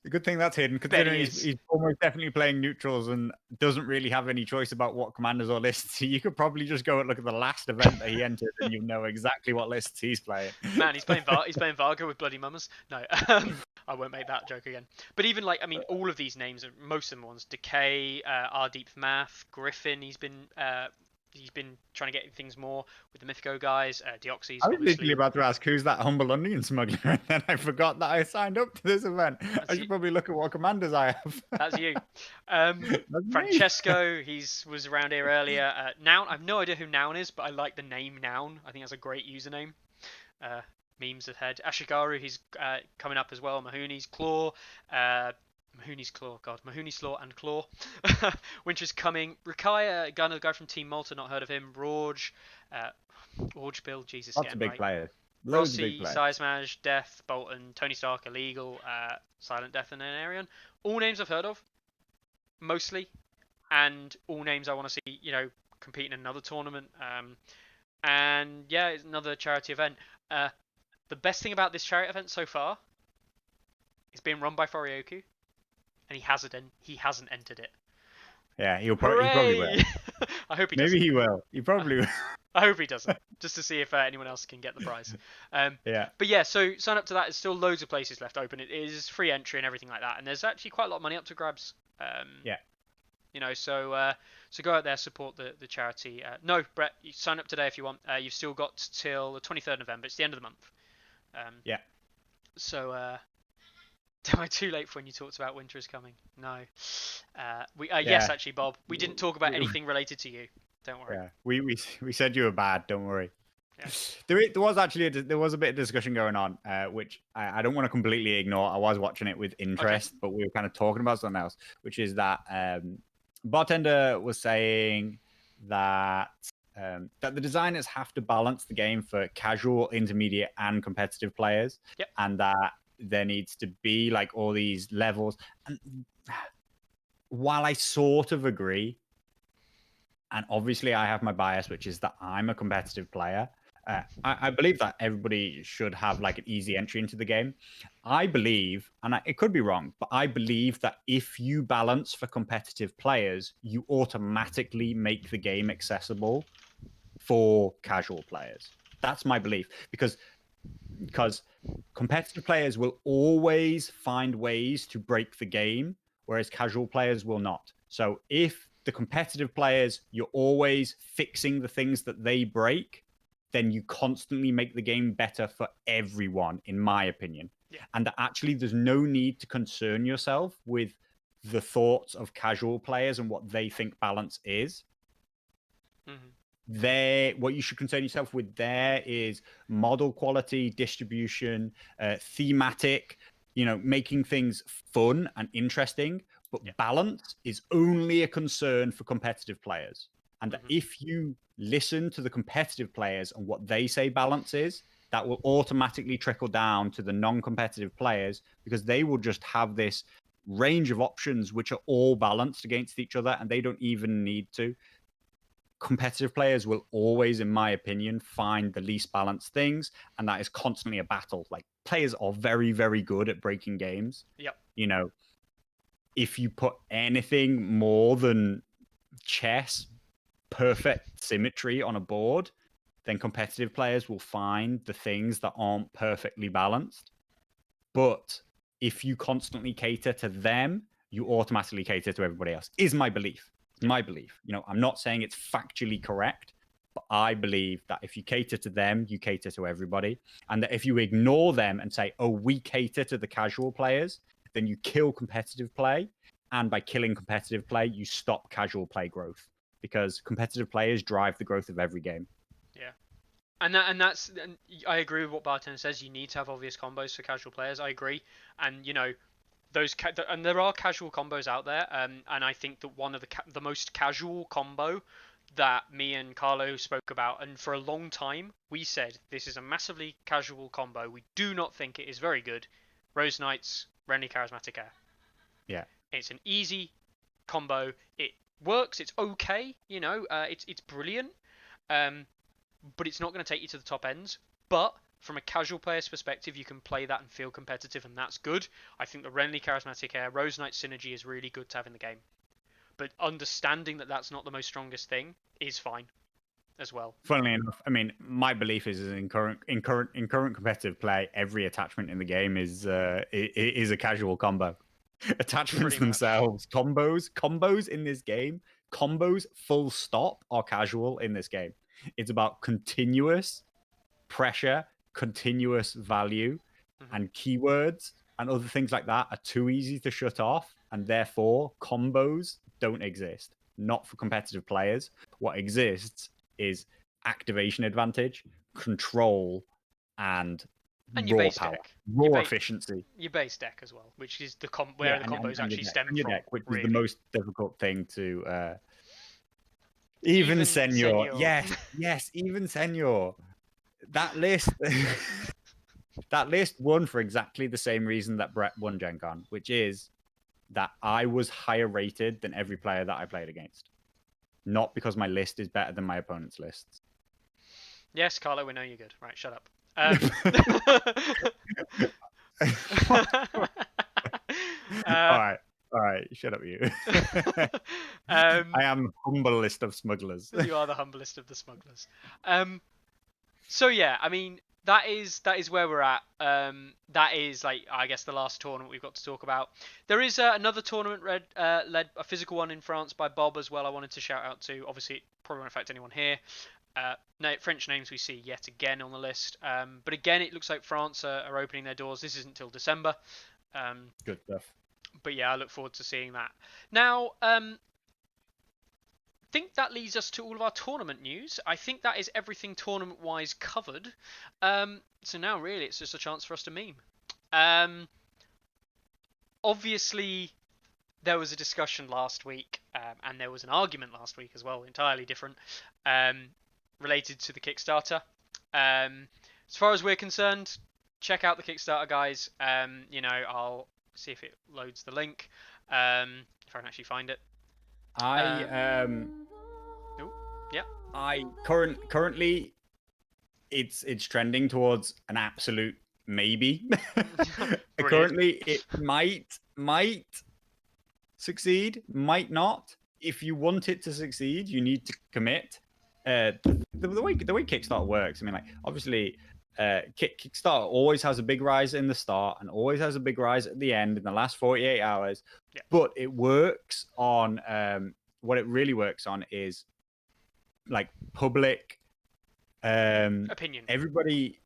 Good thing that's hidden, considering he's almost definitely playing neutrals and doesn't really have any choice about what commanders or lists. You could probably just go and look at the last event that he entered, and you know exactly what lists he's playing. Man, he's playing Varga with bloody mamas. No, I won't make that joke again. But even all of these names, most of them ones, Decay, Ardeep Math, Griffin. He's been trying to get things more with the Mythico guys. Deoxys. I was literally about to ask, who's that humble onion smuggler? And then I forgot that I signed up to this event. I should probably look at what commanders I have. That's you. Francesco, was around here earlier. Noun, I have no idea who Noun is, but I like the name Noun. I think that's a great username. Memes ahead. Ashigaru, he's coming up as well. Mahoney's Claw. Mahoney's Claw, God. Mahoney's Claw and Claw. Winter's coming. Rukaya, the guy from Team Malta, not heard of him. Rorge. Orge Bill, Jesus. Lots of big players. Rossi, Seismaj, Death, Bolton, Tony Stark, Illegal, Silent Death, and Arian. All names I've heard of, mostly. And all names I want to see, compete in another tournament. And yeah, it's another charity event. The best thing about this charity event so far is being run by Furyoku. And he hasn't entered it. Yeah, he probably will. I hope he doesn't. Maybe he will. He probably will. I hope he doesn't, just to see if anyone else can get the prize. Yeah. But yeah, so sign up to that. There's still loads of places left open. It is free entry and everything like that. And there's actually quite a lot of money up to grabs. So go out there, support the charity. No, Brett, you sign up today if you want. You've still got till the 23rd of November. It's the end of the month. Yeah. So... Am I too late for when you talked about winter is coming? No. Yes, actually, Bob. We didn't talk about anything related to you. Don't worry. Yeah, we said you were bad. Don't worry. Yeah. There was actually a bit of discussion going on, which I don't want to completely ignore. I was watching it with interest, but we were kind of talking about something else, which is that Bartender was saying that the designers have to balance the game for casual, intermediate, and competitive players, and that there needs to be all these levels. And while I sort of agree, and obviously I have my bias, which is that I'm a competitive player, I believe that everybody should have an easy entry into the game. I believe, and it could be wrong, but I believe that if you balance for competitive players, you automatically make the game accessible for casual players. That's my belief, because competitive players will always find ways to break the game, whereas casual players will not. So if the competitive players, you're always fixing the things that they break, then you constantly make the game better for everyone, in my opinion. and that actually there's no need to concern yourself with the thoughts of casual players and what they think balance is. What you should concern yourself with there is model quality, distribution, thematic, making things fun and interesting. But balance is only a concern for competitive players. And if you listen to the competitive players and what they say balance is, that will automatically trickle down to the non-competitive players, because they will just have this range of options which are all balanced against each other, and they don't even need to. Competitive players will always, in my opinion, find the least balanced things, and that is constantly a battle. Like, players are very, very good at breaking games. If you put anything more than chess perfect symmetry on a board, then competitive players will find the things that aren't perfectly balanced. But if you constantly cater to them, you automatically cater to everybody else, is my belief. My belief. I'm not saying it's factually correct, but I believe that if you cater to them, you cater to everybody. And that if you ignore them and say, oh, we cater to the casual players, then you kill competitive play. And by killing competitive play, you stop casual play growth, because competitive players drive the growth of every game. Yeah. And I agree with what Bartender says. You need to have obvious combos for casual players. I agree. And, and there are casual combos out there. And I think that one of the most casual combo that me and Carlo spoke about, and for a long time, we said this is a massively casual combo. We do not think it is very good. Rose Knights, Renly Charismatic Heir. Yeah. It's an easy combo. It works. It's okay. It's brilliant. But it's not going to take you to the top ends. But from a casual player's perspective, you can play that and feel competitive, and that's good. I think the Renly Charismatic Heir Rose Knight synergy is really good to have in the game. But understanding that that's not the most strongest thing is fine as well. Funnily enough, I mean, my belief is in current competitive play, every attachment in the game is a casual combo. Attachments themselves, combos in this game, full stop, are casual in this game. It's about continuous pressure, continuous value, and keywords and other things like that are too easy to shut off, and therefore combos don't exist. Not for competitive players. What exists is activation advantage, control, and your raw base power, deck. raw efficiency. Your base deck as well, which is the combos actually stem from. Deck, which is the most difficult thing to. Even Senor. Yes, even Senor. That list, that list won for exactly the same reason that Brett won Gen Con, which is that I was higher rated than every player that I played against. Not because my list is better than my opponent's lists. Yes, Carlo, we know you're good. Right, shut up. All right, shut up, you. I am humblest of smugglers. You are the humblest of the smugglers. So yeah, I mean, that is where we're at. That is, like, I guess, the last tournament we've got to talk about. There is another tournament led, a physical one in France by Bob as well. I wanted to shout out to. Obviously, it probably won't affect anyone here. French names we see yet again on the list. But again, it looks like France are opening their doors. This isn't till December. Good stuff. But yeah, I look forward to seeing that. Now, think that leads us to all of our tournament news. I think that is everything tournament-wise covered. So now, really, it's just a chance for us to meme. Obviously, there was a discussion last week, and there was an argument last week as well, entirely different, related to the Kickstarter. As far as we're concerned, check out the Kickstarter, guys. I'll see if it loads the link, if I can actually find it. Currently it's trending towards an absolute maybe. Currently it might succeed, might not. If you want it to succeed, you need to commit. The way Kickstarter works, I mean, like, obviously Kickstarter always has a big rise in the start and always has a big rise at the end in the last 48 hours. Yeah. But it works on what it really works on is like public opinion. Everybody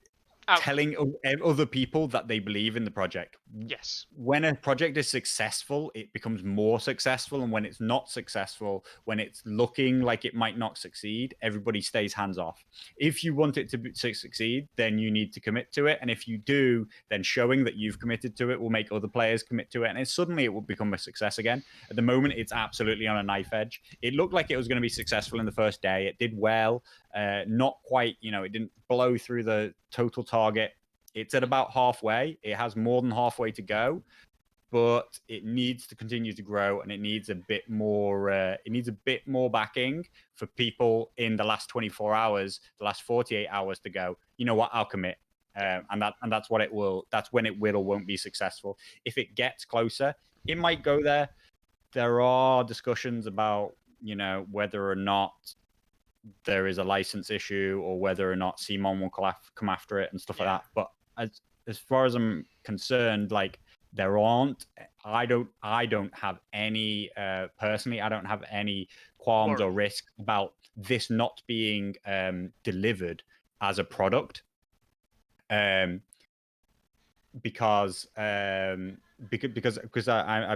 telling other people that they believe in the project. Yes. When a project is successful, it becomes more successful. And when it's not successful, when it's looking like it might not succeed, everybody stays hands off. If you want it to succeed, then you need to commit to it. And if you do, then showing that you've committed to it will make other players commit to it. And suddenly it will become a success again. At the moment, it's absolutely on a knife edge. It looked like it was going to be successful in the first day. It did well. Not quite, it didn't blow through the total target. It's at about halfway. It has more than halfway to go, but it needs to continue to grow, and it needs a bit more. It needs a bit more backing for people in the last 24 hours, the last 48 hours to go. You know what? I'll commit, and that's what it will. That's when it will or won't be successful. If it gets closer, it might go there. There are discussions about whether or not there is a license issue or whether or not CMON will come after it and stuff like that. But as far as I'm concerned, like there aren't. I don't have any personally. I don't have any qualms or risk about this not being delivered as a product. Because I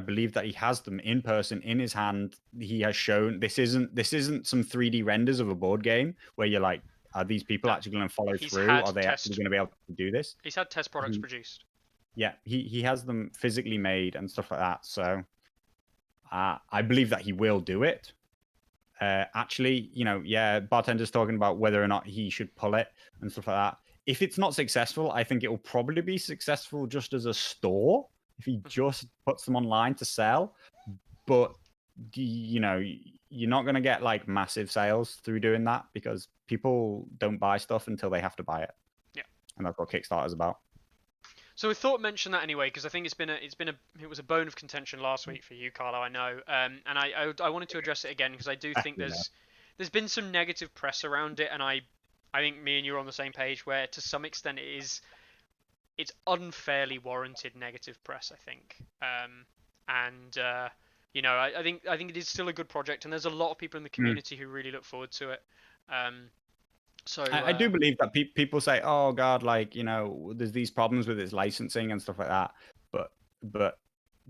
believe that he has them in person in his hand. He has shown this isn't some 3D renders of a board game where you're like, are these people actually going to follow through? Are they actually going to be able to do this? He's had test products produced. Yeah, he has them physically made and stuff like that. So I believe that he will do it. Actually, Bartender's talking about whether or not he should pull it and stuff like that. If it's not successful, I think it will probably be successful just as a store if he just puts them online to sell. But you're not going to get like massive sales through doing that because people don't buy stuff until they have to buy it. Yeah, and that's what Kickstarter's about. So we thought mention that anyway because I think it was a bone of contention last week for you, Carlo. I know, and I wanted to address it again because I do think there's been some negative press around it, and I think me and you are on the same page where to some extent it's unfairly warranted negative press, I think. I think it is still a good project, and there's a lot of people in the community who really look forward to it. So I do believe that people say, "Oh God, there's these problems with its licensing and stuff like that," but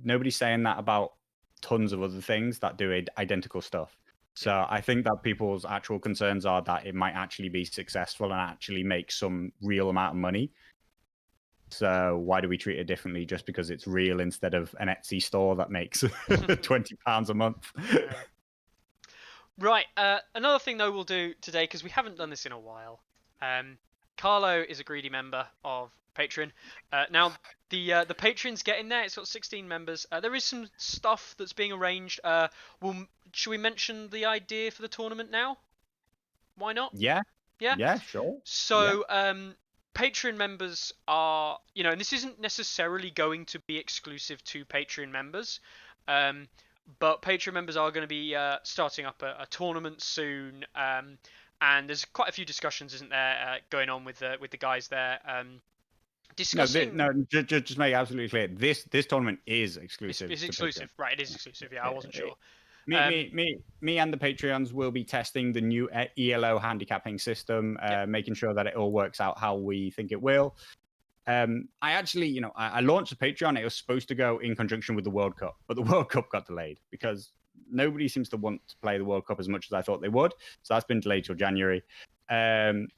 nobody's saying that about tons of other things that do identical stuff. So I think that people's actual concerns are that it might actually be successful and actually make some real amount of money. So why do we treat it differently just because it's real instead of an Etsy store that makes £20 a month? Right. Another thing though we'll do today, because we haven't done this in a while. Carlo is a greedy member of Patreon. Now the Patreon's getting there. It's got 16 members. There is some stuff that's being arranged. Should we mention the idea for the tournament now? Why not? Yeah, sure. So Patreon members are, and this isn't necessarily going to be exclusive to Patreon members, but Patreon members are going to be starting up a tournament soon, and there's quite a few discussions, isn't there, going on with the guys there. Discussing... Just make it absolutely clear. This tournament is exclusive. It's exclusive, right? It is exclusive. Yeah, I wasn't sure. Me and the Patreons will be testing the new ELO handicapping system, making sure that it all works out how we think it will. I actually, I launched the Patreon. It was supposed to go in conjunction with the World Cup, but the World Cup got delayed because nobody seems to want to play the World Cup as much as I thought they would. So that's been delayed till January. The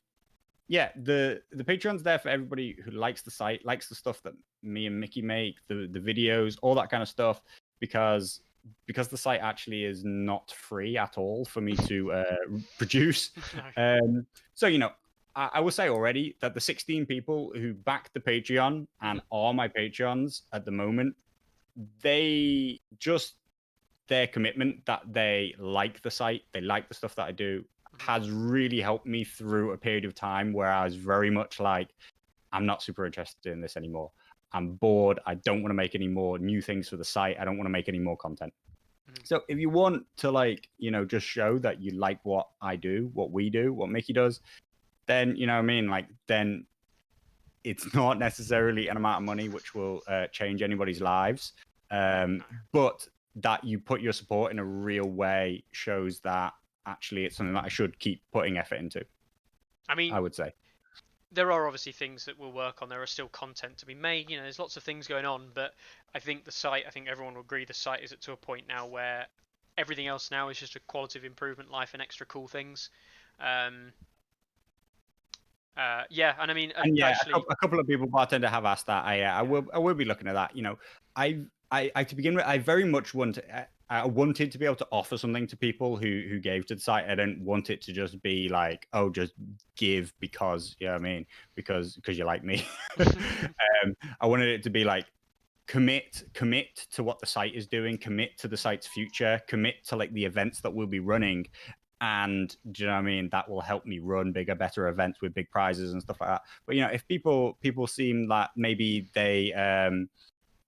Patreon's there for everybody who likes the site, likes the stuff that me and Mickey make, the videos, all that kind of stuff, because the site actually is not free at all for me to produce. So, I will say already that the 16 people who back the Patreon and are my Patreons at the moment, their commitment that they like the site, they like the stuff that I do, has really helped me through a period of time where I was very much like, I'm not super interested in this anymore. I'm bored. I don't want to make any more new things for the site. I don't want to make any more content. So if you want to just show that you like what I do, what we do, what Mickey does, then, then it's not necessarily an amount of money which will change anybody's lives. But that you put your support in a real way shows that actually it's something that I should keep putting effort into. I mean, I would say. there are obviously things that we'll work on. There are still content to be made. You know, there's lots of things going on, but I think I think everyone will agree the site is to a point now where everything else now is just a quality of improvement, life, and extra cool things. Yeah, and I mean, And yeah, actually, a couple of people, bartender, have asked that. I will be looking at that. You know, I to begin with, I very much I wanted to be able to offer something to people who gave to the site. I don't want it to just be like, oh, just give because, you know what I mean, because you like me. I wanted it to be like, commit to what the site is doing, commit to the site's future, commit to like the events that we'll be running. And do you know what I mean? That will help me run bigger, better events with big prizes and stuff like that. But you know, if people seem that maybe they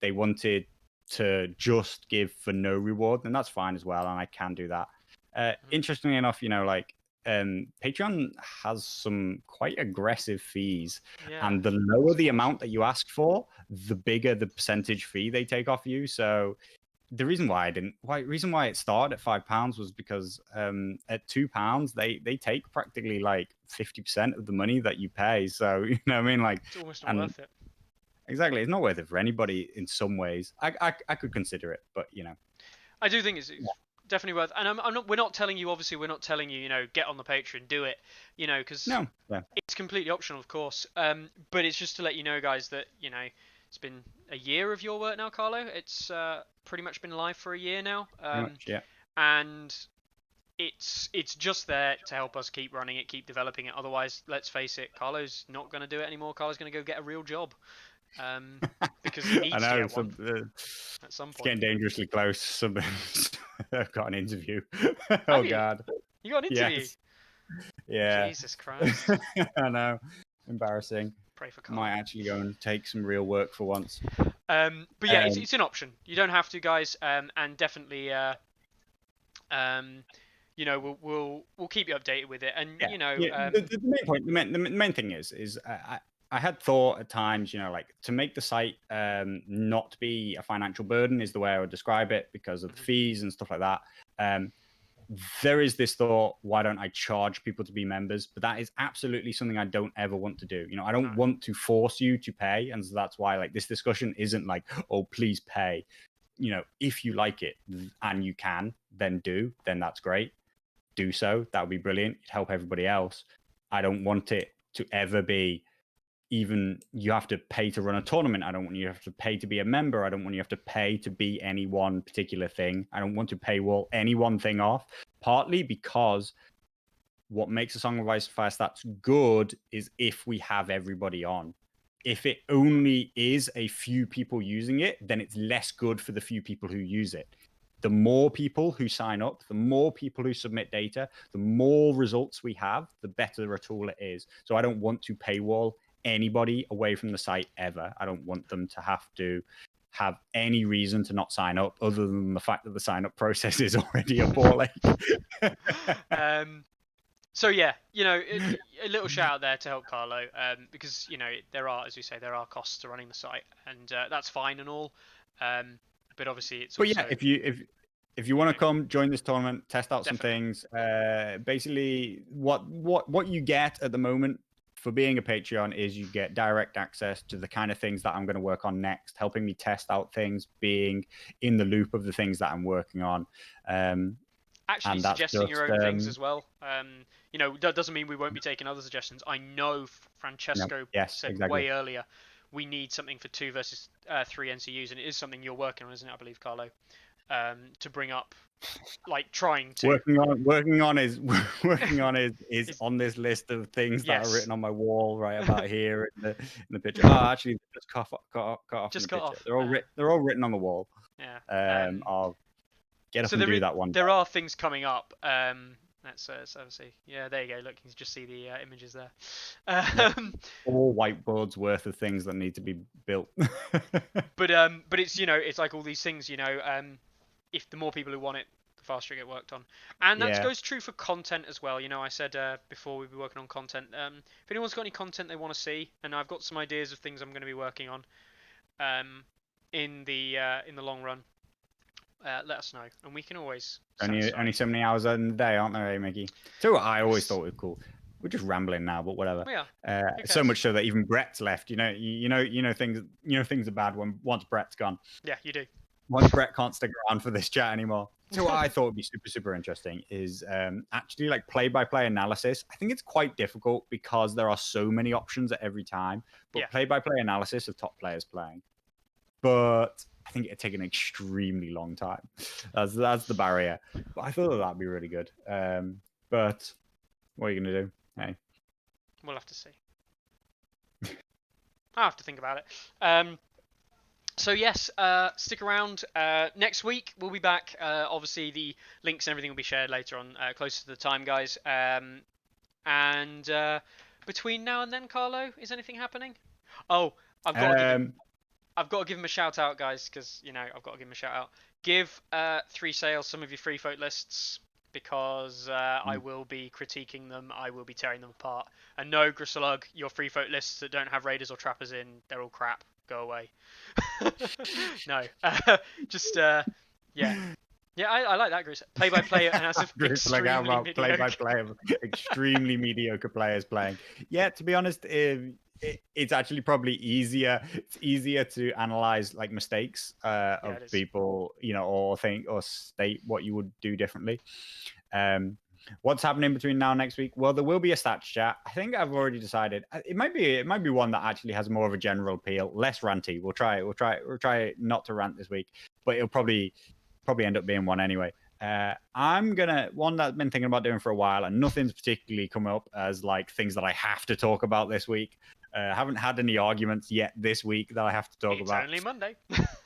wanted to just give for no reward, then that's fine as well, and I can do that. Interestingly enough, you know, like Patreon has some quite aggressive fees, and the lower the amount that you ask for, the bigger the percentage fee they take off you. So the reason why it started at £5 was because at £2 they take practically like 50% of the money that you pay. So you know what I mean, like it's almost not worth it. Exactly, it's not worth it for anybody in some ways. I could consider it, but you know, I do think it's definitely worth. And I'm not. We're not telling you. Obviously, we're not telling you. You know, get on the Patreon, do it. You know, because it's completely optional, of course. But it's just to let you know, guys, that you know. It's been a year of your work now, Carlo. It's pretty much been live for a year now. Yeah. And it's just there to help us keep running it, keep developing it. Otherwise, let's face it, Carlo's not going to do it anymore. Carlo's going to go get a real job. Because he needs to get one at some point. It's getting dangerously close. I've got an interview. Oh, God. You got an interview? Yes. Yeah. Jesus Christ. I know. Embarrassing. Pray for Carlo. Might actually go and take some real work for once. But yeah, it's an option. You don't have to, guys. And definitely, you know, we'll keep you updated with it. And you know, the main point, the main thing is I had thought at times, you know, like to make the site not be a financial burden is the way I would describe it because of the fees and stuff like that. There is this thought, why don't I charge people to be members? But that is absolutely something I don't ever want to do. You know, I don't want to force you to pay. And so that's why like this discussion isn't like, oh, please pay. You know, if you like it and you can, then that's great. Do so. That would be brilliant. It'd help everybody else. I don't want it to ever be even you have to pay to run a tournament. I don't want you to have to pay to be a member. I don't want you to have to pay to be any one particular thing. I don't want to paywall any one thing off, partly because what makes a Song of Ice and Fire stats good is if we have everybody on. If it only is a few people using it, then it's less good for the few people who use it. The more people who sign up, the more people who submit data, the more results we have, the better a tool it is. So I don't want to paywall anybody away from the site ever. I don't want them to have any reason to not sign up other than the fact that the sign up process is already appalling. So yeah, you know, a little shout out there to help Carlo, because you know there are, as you say, there are costs to running the site, and that's fine and all. But obviously it's also... But yeah, if you want to come join this tournament, test out some things. Basically, what you get at the moment for being a Patreon is you get direct access to the kind of things that I'm going to work on next, helping me test out things, being in the loop of the things that I'm working on. Actually suggesting your own things as well. You know, that doesn't mean we won't be taking other suggestions. I know Francesco said way earlier, we need something for 2 versus 3 NCUs, and it is something you're working on, isn't it, I believe, Carlo? To bring up, like trying to working on is on this list of things that are written on my wall right about here in the picture. Oh, actually, just cut off. Just cut off. They're all written on the wall. Yeah. I'll get up and do that one. There are things coming up. Let's see. Yeah, there you go. Look, you can just see the images there. All whiteboards worth of things that need to be built. But it's, you know, it's like all these things, you know, if the more people who want it, the faster it get worked on. And that goes true for content as well. You know, I said before we'd be working on content. If anyone's got any content they want to see, and I've got some ideas of things I'm going to be working on in the long run, let us know, and we can always only so many hours in the day, aren't there, Mickey? So what I always thought was cool. We're just rambling now, but whatever. We are. So much so that even Brett's left. You know things are bad when once Brett's gone. Yeah, you do. Once Brett can't stick around for this chat anymore. So what I thought would be super, super interesting is actually like play-by-play analysis. I think it's quite difficult because there are so many options at every time. But play-by-play analysis of top players playing. But I think it'd take an extremely long time. That's the barrier. But I thought that'd be really good. But what are you gonna do? Hey, we'll have to see. I'll have to think about it. So yes, stick around. Next week we'll be back. Obviously the links and everything will be shared later on, closer to the time, guys. And between now and then, Carlo, is anything happening? Oh, I've got to give him a shout out, guys, because I've got to give him a shout out. Give 3 Sales some of your free vote lists, because I will be critiquing them. I will be tearing them apart. And no, Grisalug, your free vote lists that don't have raiders or trappers in, they're all crap. Go away. No, yeah, I like that, Gris. Play-by-play analysis of extremely mediocre. Play-by-play of extremely mediocre players playing. Yeah, to be honest, it's actually probably easier. It's easier to analyze like mistakes of people, or think or state what you would do differently. What's happening between now and next week? Well, there will be a stats chat. I think I've already decided. It might be one that actually has more of a general appeal, less ranty. We'll try not to rant this week, but it'll probably end up being one anyway. I'm gonna one that I've been thinking about doing for a while, and nothing's particularly come up as like things that I have to talk about this week. Haven't had any arguments yet this week that I have to talk about. It's only Monday.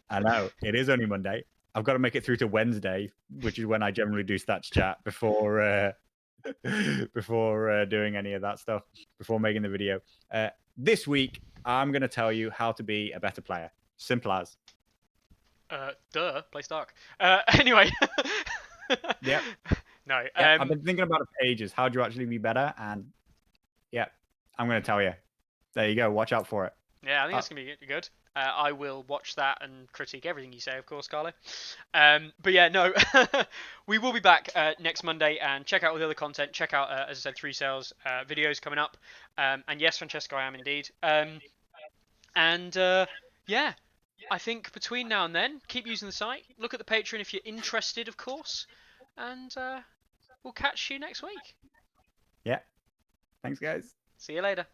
I know, it is only Monday. I've got to make it through to Wednesday, which is when I generally do stats chat before doing any of that stuff, before making the video. This week, I'm going to tell you how to be a better player. Simple as. Play Stark. Anyway. Yep. No. I've been thinking about it for ages. How do you actually be better? And yeah, I'm going to tell you. There you go. Watch out for it. Yeah, I think that's going to be good. I will watch that and critique everything you say, of course, Carlo. But yeah, no, we will be back next Monday, and check out all the other content. Check out, as I said, 3 Sales videos coming up. And yes, Francesco, I am indeed. Yeah, I think between now and then, keep using the site. Look at the Patreon if you're interested, of course. And we'll catch you next week. Yeah. Thanks, guys. See you later.